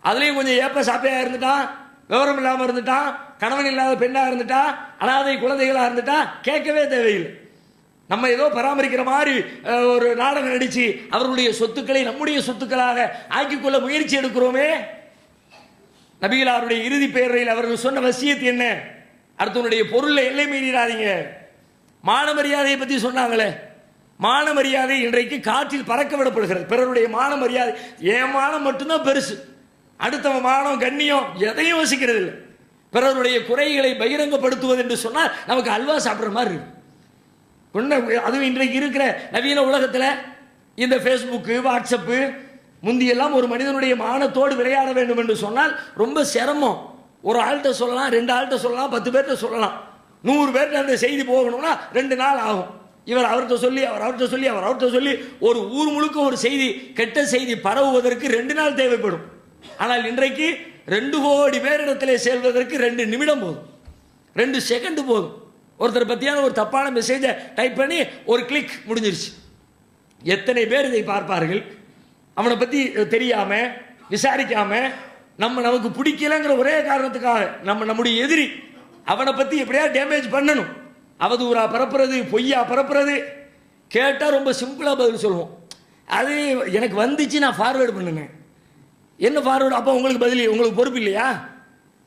அதுலேயும் கொஞ்சம் ஏப்ப சாப்பையா இருந்துட்டான், விவரம் இல்லாமல் இருந்துட்டான், கணவன் இல்லாத பெண்ணா இருந்துட்டா, அனாதை குழந்தைகளா இருந்துட்டா கேட்கவே தேவையில்லை. நம்ம ஏதோ பராமரிக்கிற மாதிரி ஒரு நாடகம் நடிச்சு அவர்களுடைய சொத்துக்களை நம்முடைய சொத்துக்களாக ஆக்கிக்கொள்ள முயற்சி எடுக்கிறோமே. நபிகளாருடைய இறுதி பேரையில் அவர்கள் சொன்ன வசியத்து என்ன? அடுத்தவனுடைய பொருளை எல்லை மீறிடாதீங்க. மான மரியாதையை பற்றி சொன்னாங்களே, மான மரியாதை இன்றைக்கு காற்றில் பறக்க விடப்படுகிறது. பிறருடைய மான மரியாதை, என் மானம் மட்டும்தான் பெருசு, அடுத்தவன் மானம் கண்ணியம் எதையும் யோசிக்கிறது இல்லை. பிறருடைய குறைகளை பகிரங்கப்படுத்துவது என்று சொன்னால் நமக்கு அல்வா சாப்பிட்ற மாதிரி இருக்கு. அதுவும் இன்றைக்கு இருக்கிற நவீன உலகத்தில் இந்த ஃபேஸ்புக்கு, வாட்ஸ்அப்பு, முந்தியெல்லாம் ஒரு மனிதனுடைய மானத்தோடு விளையாட வேண்டும் என்று சொன்னால் ரொம்ப சிரமம். ஒரு ஆள்கிட்ட சொல்லலாம், 2 ஆள்கிட்ட சொல்லலாம், 10 பேர்கிட்ட சொல்லலாம். 100 பேர்கிட்ட அந்த செய்தி போகணும்னா 2 நாள் ஆகும். இவர் அவர்கிட்ட சொல்லி, அவர் அவர்கிட்ட சொல்லி, அவர் அவர்கிட்ட சொல்லி ஒரு ஊர் முழுக்க ஒரு செய்தி, கெட்ட செய்தி பரவுவதற்கு 2 நாள் தேவைப்படும். ஆனால் இன்றைக்கு 2 கோடி பேரிடத்திலே செல்வதற்கு 2 நிமிடம் போதும், 2 செகண்ட் போதும். ஒருத்தர் பற்றியான ஒரு தப்பான மெசேஜை டைப் பண்ணி ஒரு கிளிக் முடிஞ்சிருச்சு. எத்தனை பேர் இதை பார்ப்பார்கள்? அவனை பற்றி தெரியாம விசாரிக்காம, நமக்கு பிடிக்கலங்கிற ஒரே காரணத்துக்காக நம்முடைய எதிரி அவனை பற்றி எப்படியா டேமேஜ் பண்ணணும், அவதூறா பரப்புறது, பொய்யா பரப்புறது. கேட்டால் ரொம்ப சிம்பிளாக பதில் சொல்லுவோம். அது எனக்கு வந்துச்சு, நான் ஃபார்வேர்டு பண்ணுனேன். என்ன ஃபார்வேர்டு? அப்போ உங்களுக்கு பதில், உங்களுக்கு பொறுப்பு இல்லையா?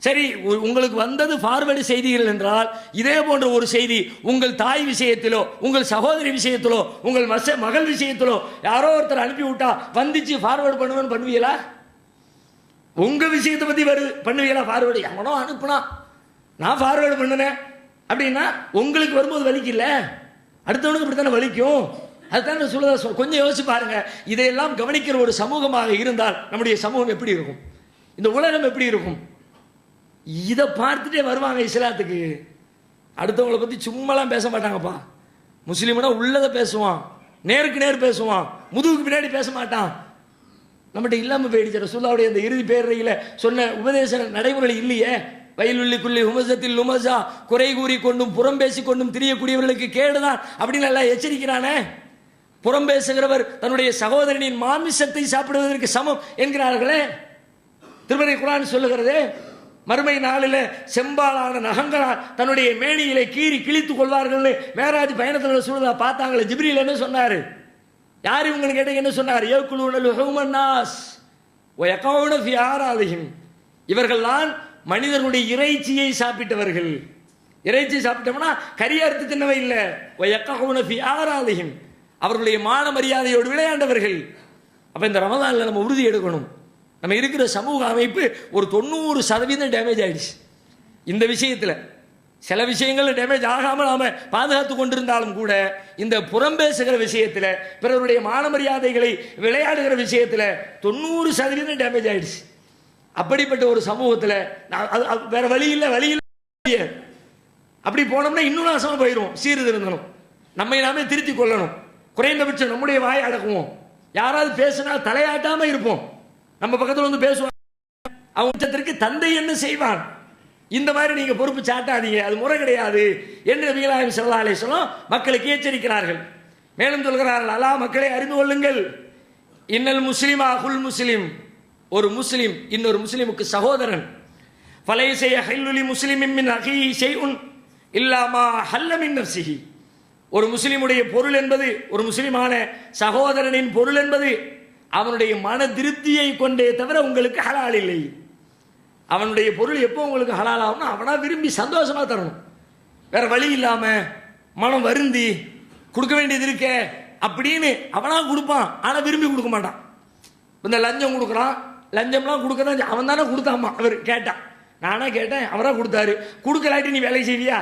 சரி, உங்களுக்கு வந்தது ஃபார்வேர்டு செய்திகள் என்றால், இதே போன்ற ஒரு செய்தி உங்கள் தாய் விஷயத்திலோ, உங்கள் சகோதரி விஷயத்திலோ, உங்கள் மகள் விஷயத்திலோ யாரோ ஒருத்தர் அனுப்பி விட்டா வந்துச்சு, ஃபார்வேர்டு பண்ணுவேன்னு பண்ணுவீங்களா? உங்க விஷயத்தை பத்தி வருது, பண்ணுவீங்களா ஃபார்வேர்டு? எவனோ அனுப்புனா நான் ஃபார்வேர்டு பண்ணினேன் அப்படின்னா உங்களுக்கு வரும்போது வலிக்கல, அடுத்தவனுக்கு இப்படித்தானே வலிக்கும். அதுதான் சொல்ல. கொஞ்சம் யோசிச்சு பாருங்க. இதையெல்லாம் கவனிக்கிற ஒரு சமூகமாக இருந்தால் நம்முடைய சமூகம் எப்படி இருக்கும், இந்த உலகம் எப்படி இருக்கும்? இதை பார்த்துட்டே வருவாங்க இஸ்லாத்துக்கு. அடுத்தவங்களை பற்றி சும்மாலாம் பேச மாட்டாங்கப்பா. முஸ்லீம்னா உள்ளதை பேசுவான், நேருக்கு நேர் பேசுவான், முதுகுக்கு பின்னாடி பேச மாட்டான். நம்மகிட்ட இல்லாமல் போயிடுச்சு. ரசூலுல்லாஹ்வுடைய அந்த இறுதி பேரையில் சொன்ன உபதேச நடைமுறை இல்லையே. வயலுள்ளிக்குள்ளி ஹுமசத்தில் லுமசா, குறை கூறி கொண்டும் புறம் பேசி கொண்டும் திரியக்கூடியவர்களுக்கு கேடுதான் அப்படின்னு எல்லாம் எச்சரிக்கிறானே. புறம் பேசுகிறவர் தன்னுடைய சகோதரனின் மாமிசத்தை சாப்பிடுவதற்கு சமம் என்கிறார்களே. திருமறை குர்ஆன் சொல்லுகிறது. மறுமை நாளில் செம்பாலான நகங்களால் தன்னுடைய மேனியிலே கீறி கிழித்துக் கொள்வார்கள். மேராஜ் பயணத்தில் சொல்லுதா பார்த்தாங்களே, ஜிப்ரீல் என்ன சொன்னாரு? யார் இவங்கன்னு கேட்ட என்ன சொன்னார்? யகுலூனல் ஹுமன்னாஸ் வ யகவுன ஃபி ஆராதிஹிம். இவர்கள்தான் மனிதர்களுடைய இறைச்சியை சாப்பிட்டவர்கள். இறைச்சி சாப்பிட்டோம்னா கறி அறுத்து தின்னவை இல்லை. வ யகவுன ஃபி ஆராதிஹிம், அவர்களுடைய மான மரியாதையோடு விளையாண்டவர்கள். அப்ப இந்த ரமதான்ல நம்ம உறுதி எடுக்கணும். நம்ம இருக்கிற சமூக அமைப்பு ஒரு 90% டேமேஜ் ஆயிடுச்சு இந்த விஷயத்தில். சில விஷயங்கள் டேமேஜ் ஆகாமல் நாம பாதுகாத்து கொண்டிருந்தாலும் கூட இந்த புறம் பேசுகிற விஷயத்தில், பிறருடைய மான மரியாதைகளை விளையாடுகிற விஷயத்தில் 90% டேமேஜ் ஆயிடுச்சு. அப்படிப்பட்ட ஒரு சமூகத்தில் வேற வழி இல்லை. அப்படி போனோம்னா இன்னும் நாசமா போயிடும். சீர்திருந்தணும், நம்மை நாமே திருத்தி கொள்ளணும். குறைந்தபட்சம் நம்முடைய வாயை அடக்குவோம். யாராவது பேசினா தலையாட்டாம இருப்போம். நம்ம பக்கத்தில் வந்து பேசுவாங்க, அவங்க தந்தை என்ன செய்வான், இந்த மாதிரி நீங்க பொறுப்பு சாட்டாதீங்க, அது முறை கிடையாது என்று நபிகள் நாயகம் ஸல்லல்லாஹு அலைஹி வஸல்லம் மக்களுக்கு எச்சரிக்கிறார்கள். மேலும் சொல்கிறார்கள், அலா மக்களை அறிந்து கொள்ளுங்கள், இன்னல் முஸ்லிம் அகுல் முஸ்லிம், ஒரு முஸ்லிம் இன்னொரு முஸ்லிமுக்கு சகோதரன். ஃபலைஸ யஹில்லு லி முஸ்லிமின் மின் அஹீஹி ஷைஉன் இல்லா மா ஹல்ல மின் நஃப்ஸிஹி. ஒரு முஸ்லிமுடைய பொருள் என்பது, ஒரு முஸ்லிமான சகோதரனின் பொருள் என்பது அவனுடைய மன திருப்தியை கொண்டே தவிர உங்களுக்கு ஹலால் இல்லை. அவனுடைய பொருள் எப்போ உங்களுக்கு ஹலால் ஆகும்னா அவனா விரும்பி சந்தோஷமா தரணும். வேற வழி இல்லாம மனம் வருந்தி கொடுக்க வேண்டியது இருக்க அப்படின்னு அவனா கொடுப்பான், ஆனா விரும்பி கொடுக்க மாட்டான். இந்த லஞ்சம் கொடுக்குறான், லஞ்சம்லாம் கொடுக்க தான் அவன் தானே கொடுத்தாமா, அவர் கேட்டான், நானா கேட்டேன், அவரா கொடுத்தாரு. கொடுக்கலாட்டி நீ வேலை செய்வியா?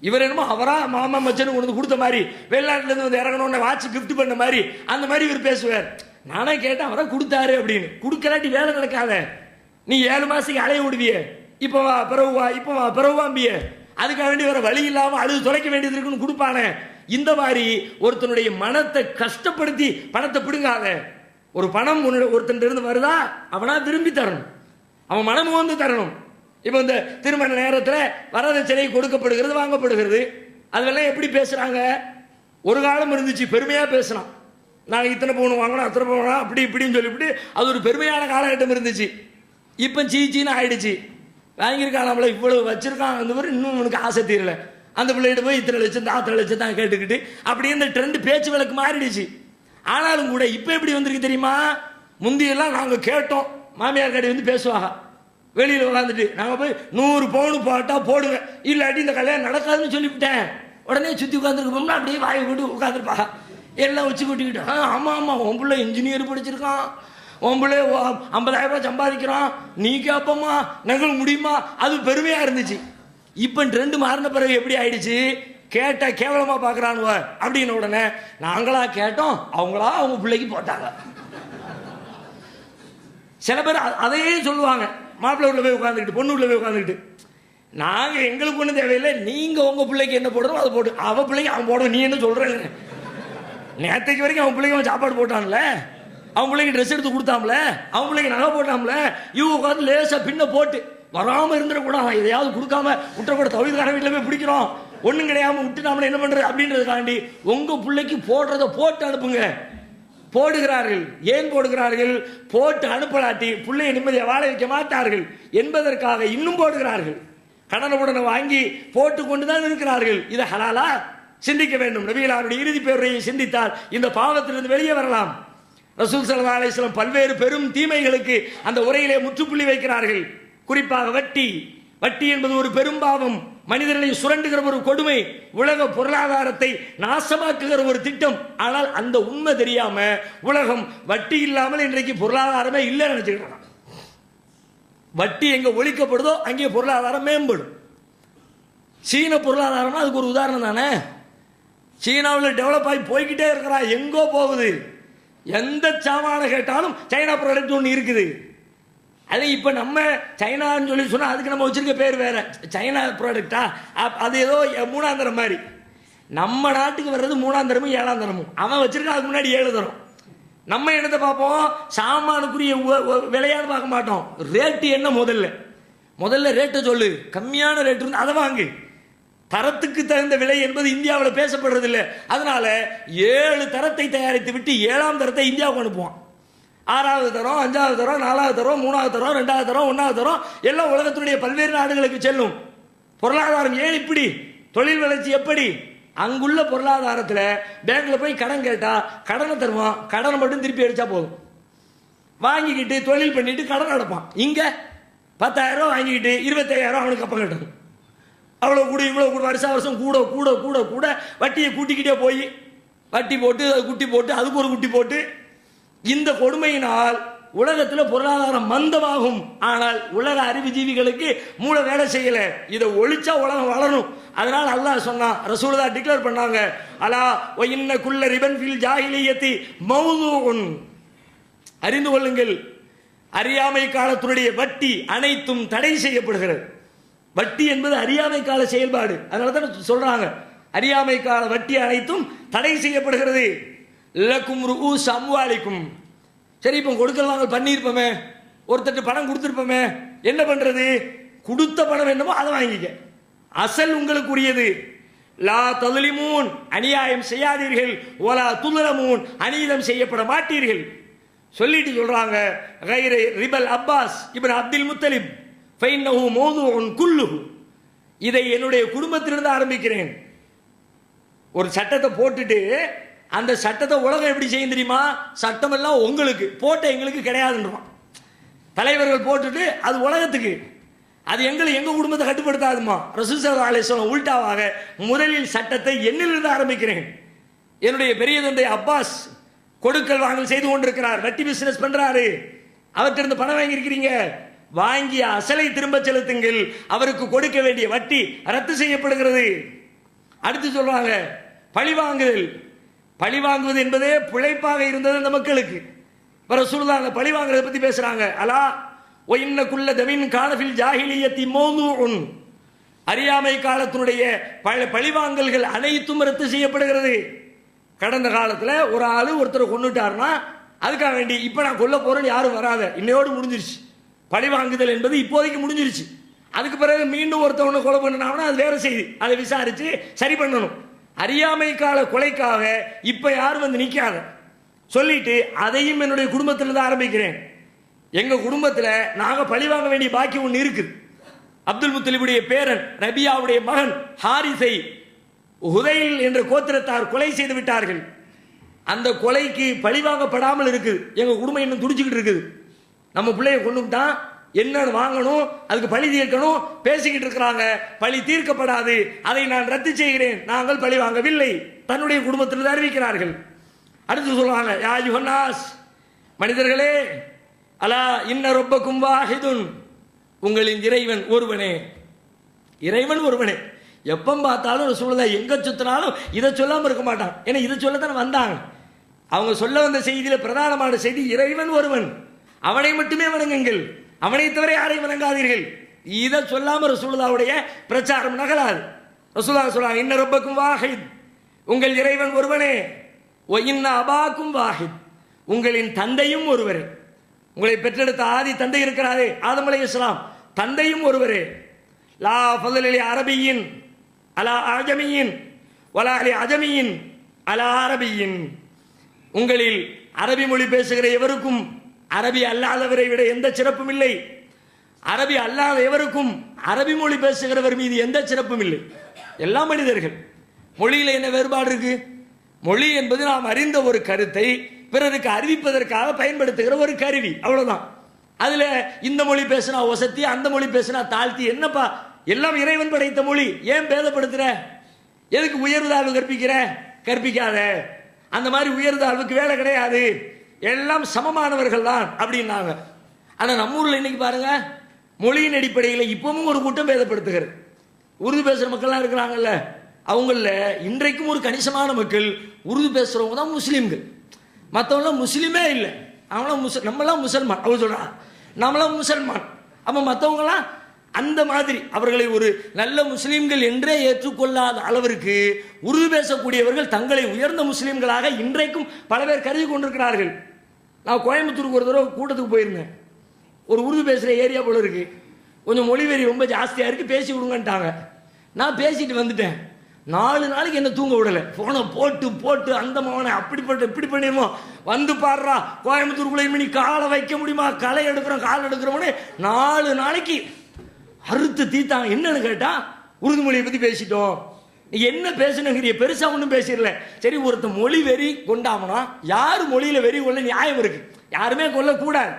இவர் என்னமோ அவரா மாமா மச்சனு கொண்டு வந்து கொடுத்த மாதிரி, வெளிநாட்டுல இருந்து வந்து இறங்கணும்னு வாட்ச் கிஃப்ட் பண்ண மாதிரி அந்த மாதிரி இவர் பேசுவார். நானே கேட்டேன், அவரா கொடுத்தாரு அப்படின்னு. கொடுக்கலாட்டி வேலை நடக்காத. நீ 7 மாசத்துக்கு அலைய விடுவிய, இப்போ வா பிறகு வா, இப்போ வா பிறகு வாம்பிய, அதுக்காக வேண்டி வேற வழி இல்லாம அழுது தொலைக்க வேண்டியது இருக்குன்னு கொடுப்பானே. இந்த மாதிரி ஒருத்தனுடைய மனத்தை கஷ்டப்படுத்தி பணத்தை பிடுங்காத. ஒரு பணம் ஒருத்தன் இருந்து வருதா அவனா விரும்பி தரணும், அவன் மனமும் வந்து தரணும். இப்போ இந்த திருமண நேரத்தில் வரதட்சணை கொடுக்கப்படுகிறது, வாங்கப்படுகிறது. அதெல்லாம் எப்படி பேசுறாங்க? ஒரு காலம் இருந்துச்சு, பெருமையா பேசலாம். நாங்கள் இத்தனை பவுன் வாங்கணும், அத்தனை பவுன் அப்படி இப்படின்னு சொல்லிவிட்டு அது ஒரு பெருமையான காலகட்டம் இருந்துச்சு. இப்போ சீச்சின்னு ஆயிடுச்சு. வாங்கியிருக்கான் நம்மள இவ்வளவு வச்சிருக்கான், அந்த மாதிரி இன்னும் உனக்கு ஆசை தீரல, அந்த பிள்ளைகிட்ட போய் இத்தனை லட்சம் தான் அத்தனை லட்சம் தான் கேட்டுக்கிட்டு அப்படி இந்த ட்ரெண்ட் பேச்சு விளக்கு மாறிடுச்சு. ஆனாலும் கூட இப்போ எப்படி வந்திருக்கு தெரியுமா? முந்தியெல்லாம் நாங்கள் கேட்டோம், மாமியார் கடை வந்து பேசுவாங்க வெளியில் உட்காந்துட்டு, நாங்கள் போய் 100 பவுன் போட்டா போடுவேன், இல்லாட்டி இந்த கல்யாணம் நடக்காதுன்னு சொல்லிவிட்டேன். உடனே சுற்றி உட்காந்துருக்கோம்னா அப்படியே வாயை போட்டு உட்காந்துருப்பாங்க, எல்லாம் வச்சு கொட்டிக்கிட்டு. ஆமாம் ஆமாம், உன் பிள்ளை இன்ஜினியர் படிச்சிருக்கான், உன் பிள்ளை 50,000 ரூபாய் சம்பாதிக்கிறான், நீ கேப்பமா நகல் முடியுமா? அது பெருமையா இருந்துச்சு. இப்போ ட்ரெண்ட் மாறின பிறகு எப்படி ஆயிடுச்சு? கேட்டா கேவலமா பார்க்கறானுவ அப்படின்னு உடனே நாங்களா கேட்டோம், அவங்களா அவங்க பிள்ளைக்கு போட்டாங்க. சில பேர் அதையே சொல்லுவாங்க, மாப்பிள்ளை உள்ள போய் உட்காந்துக்கிட்டு பொண்ணு உள்ள போய் உட்காந்துக்கிட்டு, நாங்க எங்களுக்கு ஒன்றும் தேவையில்லை, நீங்க உங்க பிள்ளைக்கு என்ன போடுறோம் அதை போட்டு, அவ பிள்ளைக்கு அவன் போட நீ என்ன சொல்றேன்னு. நேற்றைக்கு வரைக்கும் அவன் பிள்ளைக்கு அவன் சாப்பாடு போட்டான்ல, அவன் பிள்ளைக்கு ட்ரெஸ் எடுத்து கொடுத்தாம்ல, அவன் பிள்ளைக்கு நகை போட்டாம்ல, இவங்க உட்காந்து லேசா பின்ன போட்டு வராம இருந்துடக்கூடாது, எதையாவது கொடுக்காம விட்டுறக்கூட, தவிர்க்கார வீட்டில் போய் பிடிக்கிறோம், ஒன்றும் கிடையாம விட்டு நாம என்ன பண்றது அப்படின்றதுக்காண்டி உங்க பிள்ளைக்கு போடுறத போட்டு அனுப்புங்க. போடுகிறார்கள். ஏன் போடுகிறார்கள்? போட்டு அனுப்பலாட்டி பிள்ளையை நிம்மதியை வாழ வைக்க மாட்டார்கள் என்பதற்காக இன்னும் போடுகிறார்கள். கடனை வாங்கி போட்டு கொண்டுதான் இருக்கிறார்கள். இது ஹலாலா? சிந்திக்க வேண்டும். நபிகளாருடைய இறுதி பேருரையை சிந்தித்தால் இந்த பாவத்திலிருந்து வெளியே வரலாம். ரசூல் ஸல்லல்லாஹு அலைஹி வஸல்லம் பல்வேறு பெரும் தீமைகளுக்கு அந்த உரையிலே முற்றுப்புள்ளி வைக்கிறார்கள். குறிப்பாக வட்டி. வட்டி என்பது ஒரு பெரும் பாவம், மனிதர்களை சுரண்டுகிற ஒரு கொடுமை, உலக பொருளாதாரத்தை நாசமாக்குகிற ஒரு திட்டம். ஆனால் அந்த உண்மை தெரியாம உலகம் வட்டி இல்லாமல் இன்றைக்கு பொருளாதாரமே இல்லை நினைச்சுக்கிறாங்க. வட்டி எங்க ஒழிக்கப்படுதோ அங்கே பொருளாதாரம் மேம்படும். சீன பொருளாதாரம் அதுக்கு ஒரு உதாரணம் தானே. சீனாவில் டெவலப் ஆகி போய்கிட்டே இருக்கிறா, எங்கோ போகுது. எந்த சாமான கேட்டாலும் சைனா ப்ராடக்ட் ஒன்று இருக்குது. அது இப்போ நம்ம சைனான்னு சொல்லி சொன்னால் அதுக்கு நம்ம வச்சிருக்க பேர் வேற, சைனா ப்ராடக்டா, அது ஏதோ 3ஆம் தரம் மாதிரி. நம்ம நாட்டுக்கு வர்றது 3ஆம் தரமும் 7ஆம் தரமும், அவன் வச்சிருக்க அதுக்கு முன்னாடி 7 தரம். நம்ம என்னத்தை பார்ப்போம்? சாமானுக்குரிய விலையான்னு பார்க்க மாட்டோம். ரேட்டு என்ன? முதல்ல ரேட்டை சொல்லு, கம்மியான ரேட்டு இருந்து அதை வாங்கு. தரத்துக்கு தகுந்த விலை என்பது இந்தியாவில் பேசப்படுறது இல்லை. அதனால 7 தரத்தை தயாரித்து விட்டு 7ஆம் தரத்தை இந்தியாவுக்கு அனுப்புவான். 6வது தரம், 5வது தரம், 4வது தரம், 3வது தரம், 2வது தரம், 1வது தரம் எல்லாம் உலகத்தினுடைய பல்வேறு நாடுகளுக்கு செல்லும். பொருளாதாரம் ஏன் இப்படி, தொழில் வளர்ச்சி எப்படி? அங்குள்ள பொருளாதாரத்தில் பேங்க்ல போய் கடன் கேட்டா கடனை தருவான், கடனை மட்டும் திருப்பி அடிச்சா போதும். வாங்கிக்கிட்டு தொழில் பண்ணிட்டு கடன் அடைப்பான். இங்க 10,000 ரூபா வாங்கிக்கிட்டு 25,000 அவனுக்கு அப்ப கட்டணும். அவ்வளோ கூட இவ்வளோ கூட வருஷம் கூட கூட கூட கூட வட்டியை கூட்டிக்கிட்டே போய் வட்டி போட்டு அது குட்டி போட்டு அதுக்கு ஒரு குட்டி போட்டு இந்த கொடுமையினால் உலகத்தில் பொருளாதாரம் மந்தமாகும். ஆனால் உலக அறிவுஜீவிகளுக்கு மூளை வேலை செய்யல. இதை ஒழிச்சா உலகம் வளரும். அதனால் அல்லாஹ் சொன்னா, ரசூலுல்லாஹ் டிக்ளேர் பண்ணாங்க, அலா வ இன்ன குல்ல ரிபன் ஃபில் ஜாஹிலியத்தி மௌதூஉன், அறிந்து கொள்ளுங்கள், அறியாமை காலத்துடைய வட்டி அனைத்தும் தடை செய்யப்படுகிறது. வட்டி என்பது அறியாமை கால செயல்பாடு. அதனால தான் சொல்றாங்க, அறியாமை கால வட்டி அனைத்தும் தடை செய்யப்படுகிறது. லக்கும் ருஊஸ் அம்வாலிக்கும். சரி, இப்போ கொடுக்கல் வாங்கல் பண்ணியிருப்போமே, ஒருத்தட்டு பணம் கொடுத்துருப்போமே, என்ன பண்றது? கொடுத்த பணம் என்னமோ அதை வாங்கிக்க, அசல் உங்களுக்குரியது. லா ததுலிமூன், அநியாயம் செய்யாதீர்கள். ஒலா துலமூன், அநீதம் செய்யப்பட மாட்டீர்கள். சொல்லிட்டு சொல்றாங்க, கைரை ரிபல் அப்பாஸ் இப்னு அப்துல் முத்தலிப் ஃபைன்னஹு மௌதூஉன் குல்லுஹு. இதை என்னுடைய குடும்பத்திலிருந்து ஆரம்பிக்கிறேன். ஒரு சட்டத்தை போட்டுட்டு அந்த சட்டத்தை உலகம் எப்படி செய்யும் தெரியுமா? சட்டம் எல்லாம் உங்களுக்கு போட்ட எங்களுக்கு கிடையாதுன்றான். தலைவர்கள் போட்டுட்டு அது உலகத்துக்கு, அது எங்க குடும்பத்தை கட்டுப்படுத்தாதுமா. ரசூல் ஸல்லல்லாஹு அலைஹி வஸல்லம் உல்டாவாக முதலில் சட்டத்தை என்னிலிருந்து ஆரம்பிக்கிறேன். என்னுடைய பெரிய தந்தை அப்பாஸ் கொடுக்கல் வாங்கல் செய்து கொண்டிருக்கிறார், வட்டி பிசினஸ் பண்றாரு. அவர்கிட்ட பணம் வாங்கியிருக்கிறீங்க, வாங்கிய அசலை திரும்ப செலுத்துங்கள். அவருக்கு கொடுக்க வேண்டிய வட்டி ரத்து செய்யப்படுகிறது. அடுத்து சொல்றாங்க, பழி வாங்குதல். பழி வாங்குவது என்பதே பிழைப்பாக இருந்தது அந்த மக்களுக்கு. ரசூலுல்லாஹ் பழி வாங்குறதை பத்தி பேசுறாங்க. அலா ஒ இன்ன குல்ல தமின் கானஃபில் ஜாஹிலியத்தி மௌதூஉன், அறியாமை காலத்தினுடைய பழிவாங்கல்கள் அனைத்தும் ரத்து செய்யப்படுகிறது. கடந்த காலத்தில் ஒரு ஆளு ஒருத்தரை கொண்டுட்டாருன்னா அதுக்காக வேண்டி இப்ப நான் கொல்ல போறேன்னு யாரும் வராத, இன்னையோடு முடிஞ்சிருச்சு. பழி வாங்குதல் என்பது இப்போதைக்கு முடிஞ்சிருச்சு. அதுக்கு பிறகு மீண்டும் ஒருத்தவனை கொலை பண்ணினாங்கன்னா அது வேற செய்தி, அதை விசாரிச்சு சரி பண்ணணும். அறியாமை கால கொலைக்காக இப்ப யாரும் வந்து நிக்காத சொல்லிட்டு அதையும் என்னுடைய குடும்பத்திலிருந்து ஆரம்பிக்கிறேன். எங்க குடும்பத்தில் நாங்க பழி வாங்க வேண்டிய பாக்கி ஒன்று இருக்குது. அப்துல் முத்தலிபுடைய பேரன் ரபியாவுடைய மகன் ஹாரிஸை ஹுதைல் என்ற கோத்திரத்தார் கொலை செய்து விட்டார்கள். அந்த கொலைக்கு பழி வாங்கப்படாமல் இருக்குது. எங்க குடும்பம் இன்னும் துடிச்சுக்கிட்டு இருக்குது. நம்ம பிள்ளைய கொண்டுட்டான், என்ன வாங்கணும், அதுக்கு பழி தீர்க்கணும் பேசிக்கிட்டு இருக்கிறாங்க. பழி தீர்க்கப்படாது, அதை நான் ரத்து செய்கிறேன், நாங்கள் பழி வாங்கவில்லை, தன்னுடைய குடும்பத்திலிருந்து அறிவிக்கிறார்கள். அடுத்து சொல்றாங்க, யா யுஹன்னாஸ், மனிதர்களே, அலா இன்ன ரப்பக்கும் வாஹிதுன், உங்களின் இறைவன் ஒருவனே. இறைவன் ஒருவனே. எப்போ பார்த்தாலும் ரசூலுல்லாஹ் எங்க சுத்தினாலும் இதை சொல்லாம இருக்க மாட்டான். ஏன்னா இதை சொல்லத்தானே வந்தாங்க. அவங்க சொல்ல வந்த செய்தியில பிரதானமான செய்தி இறைவன் ஒருவன், அவனை மட்டுமே வணங்குங்கள், அவனை தவிர யாரையும் வணங்காதீர்கள். இதை சொல்லாம ரசூலுல்லாஹ்வுடைய பிரச்சாரம் நகலாது. ரசூலுல்லாஹ் சொல்றாங்க, இன்ன ரப்பக்கும் வாஹித், உங்கள் இறைவன் ஒருவனே. ஒ இன்ன அபாக்கும் வாஹித், உங்களின் தந்தையும் ஒருவரே. உங்களை பெற்றெடுத்த ஆதி தந்தை இருக்கிறாரே ஆதம் அலைஹிஸ்ஸலாம், தந்தையும் ஒருவரே. லா ஃபضل அரபியின் அலா அஜமியின் வலா அலி அஜமியின் அலா அரபியின், உங்களில் அரபி மொழி பேசுகிற எவருக்கும் அரபி அல்லாதவரை விட எந்த சிறப்பும் இல்லை, அரபி அல்லாத எவருக்கும் அரபி மொழி பேசுகிறவர் மீது எந்த சிறப்பும் இல்லை. எல்லா மனிதர்கள். மொழியில என்ன வேறுபாடு இருக்கு? மொழி என்பது நாம் அறிந்த ஒரு கருத்தை பிறருக்கு அறிவிப்பதற்காக பயன்படுத்துகிற ஒரு கருவி, அவ்வளவுதான். அதுல இந்த மொழி பேசினா வசத்தி, அந்த மொழி பேசினா தாழ்த்தி, என்னப்பா எல்லாம் இறைவன் படைத்த மொழி, ஏன் பேதப்படுத்துற? எதுக்கு உயர்வு தாழ்வு கற்பிக்காத. அந்த மாதிரி உயர்வு தாழ்வுக்கு வேலை கிடையாது, எல்லாம் சமமானவர்கள் தான் அப்படின்னாங்க. ஆனா நம்ம ஊர்ல இன்னைக்கு பாருங்க, மொழியின் அடிப்படையில் இப்பவும் ஒரு கூட்டம் பேதப்படுத்துகிறது. உருது பேசுற மக்கள்லாம் இருக்கிறாங்கல்ல, அவங்கள இன்றைக்கும் ஒரு கணிசமான மக்கள் உருது பேசுறவங்க தான் முஸ்லீம்கள். மற்றவங்களாம் முஸ்லீமே இல்லை, அவங்களாம் நம்மளாம் முசல்மான். அவங்க சொல்றாங்க நம்மளாம் முசல்மான். அப்ப மற்றவங்களாம் அந்த மாதிரி அவர்களை ஒரு நல்ல முஸ்லீம்கள் என்றே ஏற்றுக்கொள்ளாத அளவிற்கு உருது பேசக்கூடியவர்கள் தங்களை உயர்ந்த முஸ்லீம்களாக இன்றைக்கும் பல பேர் கருதி கொண்டிருக்கிறார்கள். நான் கோயம்புத்தூருக்கு ஒரு தடவை கூட்டத்துக்கு போயிருந்தேன். ஒரு உருது பேசுகிற ஏரியா போல இருக்கு, கொஞ்சம் மொழிவெறி ரொம்ப ஜாஸ்தியாக இருக்கு, பேசி விடுங்கன்ட்டாங்க. நான் பேசிட்டு வந்துட்டேன். 4 நாளைக்கு என்ன தூங்க விடலை. போனை போட்டு போட்டு அந்த மகனை அப்படிப்பட்ட இப்படி பண்ணிடுவோம், வந்து பாடுறா கோயம்புத்தூருக்குள்ள மணி காலை வைக்க முடியுமா, களை எடுக்கிறோம் கால் எடுக்கிறோம்னு 4 நாளைக்கு அறுத்து தீத்தாங்க. என்னன்னு கேட்டா உறுதிமொழியை பத்தி பேசிட்டோம். என்ன பேசணுங்கிறிய பெருசா ஒன்றும் பேசிடல. சரி, ஒருத்த மொழி வெறி கொண்டாமனா யாரு மொழியில வெறி கொள்ள நியாயம் இருக்கு? யாருமே கொல்லக்கூடாது.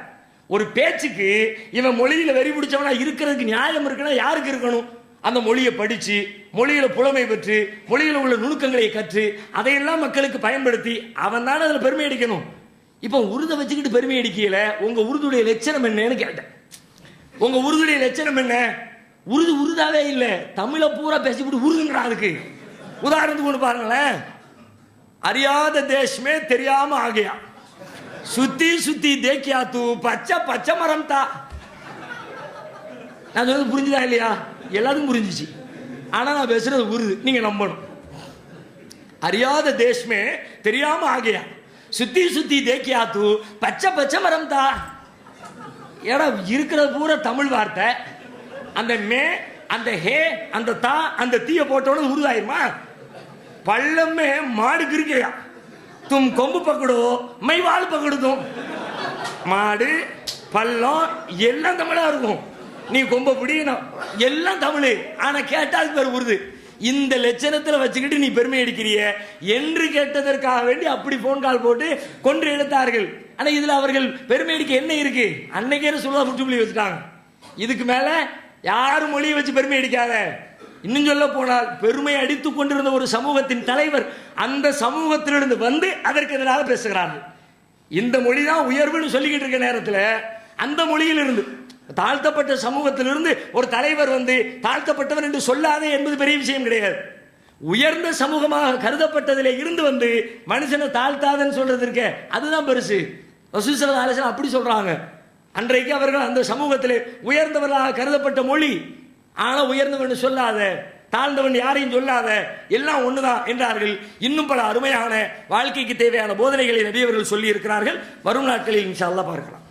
ஒரு பேச்சுக்கு இவன் மொழியில வெறி பிடிச்சவனா இருக்கிறதுக்கு நியாயம் இருக்குன்னா யாருக்கு இருக்கணும்? அந்த மொழியை படிச்சு மொழியில புலமை பெற்று மொழியில உள்ள நுணுக்கங்களை கற்று அதையெல்லாம் மக்களுக்கு பயன்படுத்தி அவன் தானே அதில் பெருமை அடிக்கணும். இப்போ உருதை வச்சுக்கிட்டு பெருமை அடிக்கல. உங்க உருதுடைய லட்சணம் என்னன்னு கேட்டேன். உங்க உருதுடைய லட்சணம் என்ன? உருதாவே இல்லை, தமிழை பூரா பேசிவிட்டு உருதுங்கிறா. அதுக்கு உதாரணத்துக்கு ஒன்று பாருங்களேன். அறியாத தேசமே தெரியாம ஆகையா, சுத்தி சுத்தி தேக்கியா தூ பச்சை பச்சை மரம் தா. நான் சொன்னது புரிஞ்சுதா இல்லையா? எல்லாத்துக்கும் புரிஞ்சிச்சு. ஆனா நான் பேசுறது உருது, நீங்க நம்பணும். அறியாத தேசமே தெரியாம ஆகையா, சுத்தி சுத்தி தேக்கியா தூ பச்சை பச்சை மரம் தா. ஏடா இருக்கிறது பூரா தமிழ் வார்த்தை. அந்த மே அந்த ஹே அந்த தா அந்த தீய போட்டோட உருதாயிருமா? பள்ளமே மாடுக்கு இருக்கையா, தும் கொம்பு பக்கடோ மை வாழ் பக்கடுதும். மாடு பள்ளம் எல்லாம் தமிழா இருக்கும். நீ கொம்ப பிடி எல்லாம் தமிழ். ஆனா கேட்டால் பேர் உருது. இந்த லட்சணத்தில் வச்சுக்கிட்டு நீ பெருமை அடிக்கிறிய என்று கேட்டதற்காக வேண்டி அப்படி போன் கால் போட்டு கொன்று எடுத்தார்கள். ஆனா இதுல அவர்கள் பெருமை அடிக்க என்ன இருக்கு? அன்னைக்கே சொல்ல முற்றுப்புள்ளி வச்சுட்டாங்க. இதுக்கு மேல யாரும் மொழியை வச்சு பெருமை அடிக்காத. இன்னும் சொல்ல போனால் பெருமை அடித்துக் கொண்டிருந்த ஒரு சமூகத்தின் தலைவர் அந்த சமூகத்திலிருந்து வந்து அதற்கு எதிராக பேசுகிறார்கள். இந்த மொழி தான் உயர்வுன்னு சொல்லிக்கிட்டு இருக்க நேரத்தில் அந்த மொழியிலிருந்து தாழ்த்தப்பட்ட சமூகத்திலிருந்து ஒரு தலைவர் வந்து தாழ்த்தப்பட்டவர் என்று சொல்லாதே என்பது பெரிய விஷயம் கிடையாது. உயர்ந்த சமூகமாக கருதப்பட்டதிலே இருந்து வந்து மனுஷனை தாழ்த்தாதன்னு சொல்றது இருக்க, அதுதான் பெருசு. ரசூல் ஸல்லல்லாஹு அலைஹி வஸல்லம் அப்படி சொல்றாங்க. அன்றைக்கு அவர்கள் அந்த சமூகத்திலே உயர்ந்தவர்களாக கருதப்பட்ட மொழி. ஆனா உயர்ந்தவன் சொல்லாத, தாழ்ந்தவன் யாரையும் சொல்லாத, எல்லாம் ஒண்ணுதான் என்றார்கள். இன்னும் பல அருமையான வாழ்க்கைக்கு தேவையான போதனைகளை நபி அவர்கள் சொல்லி இருக்கிறார்கள். வரும் நாட்களில் இன்ஷா அல்லாஹ் பார்க்கலாம்.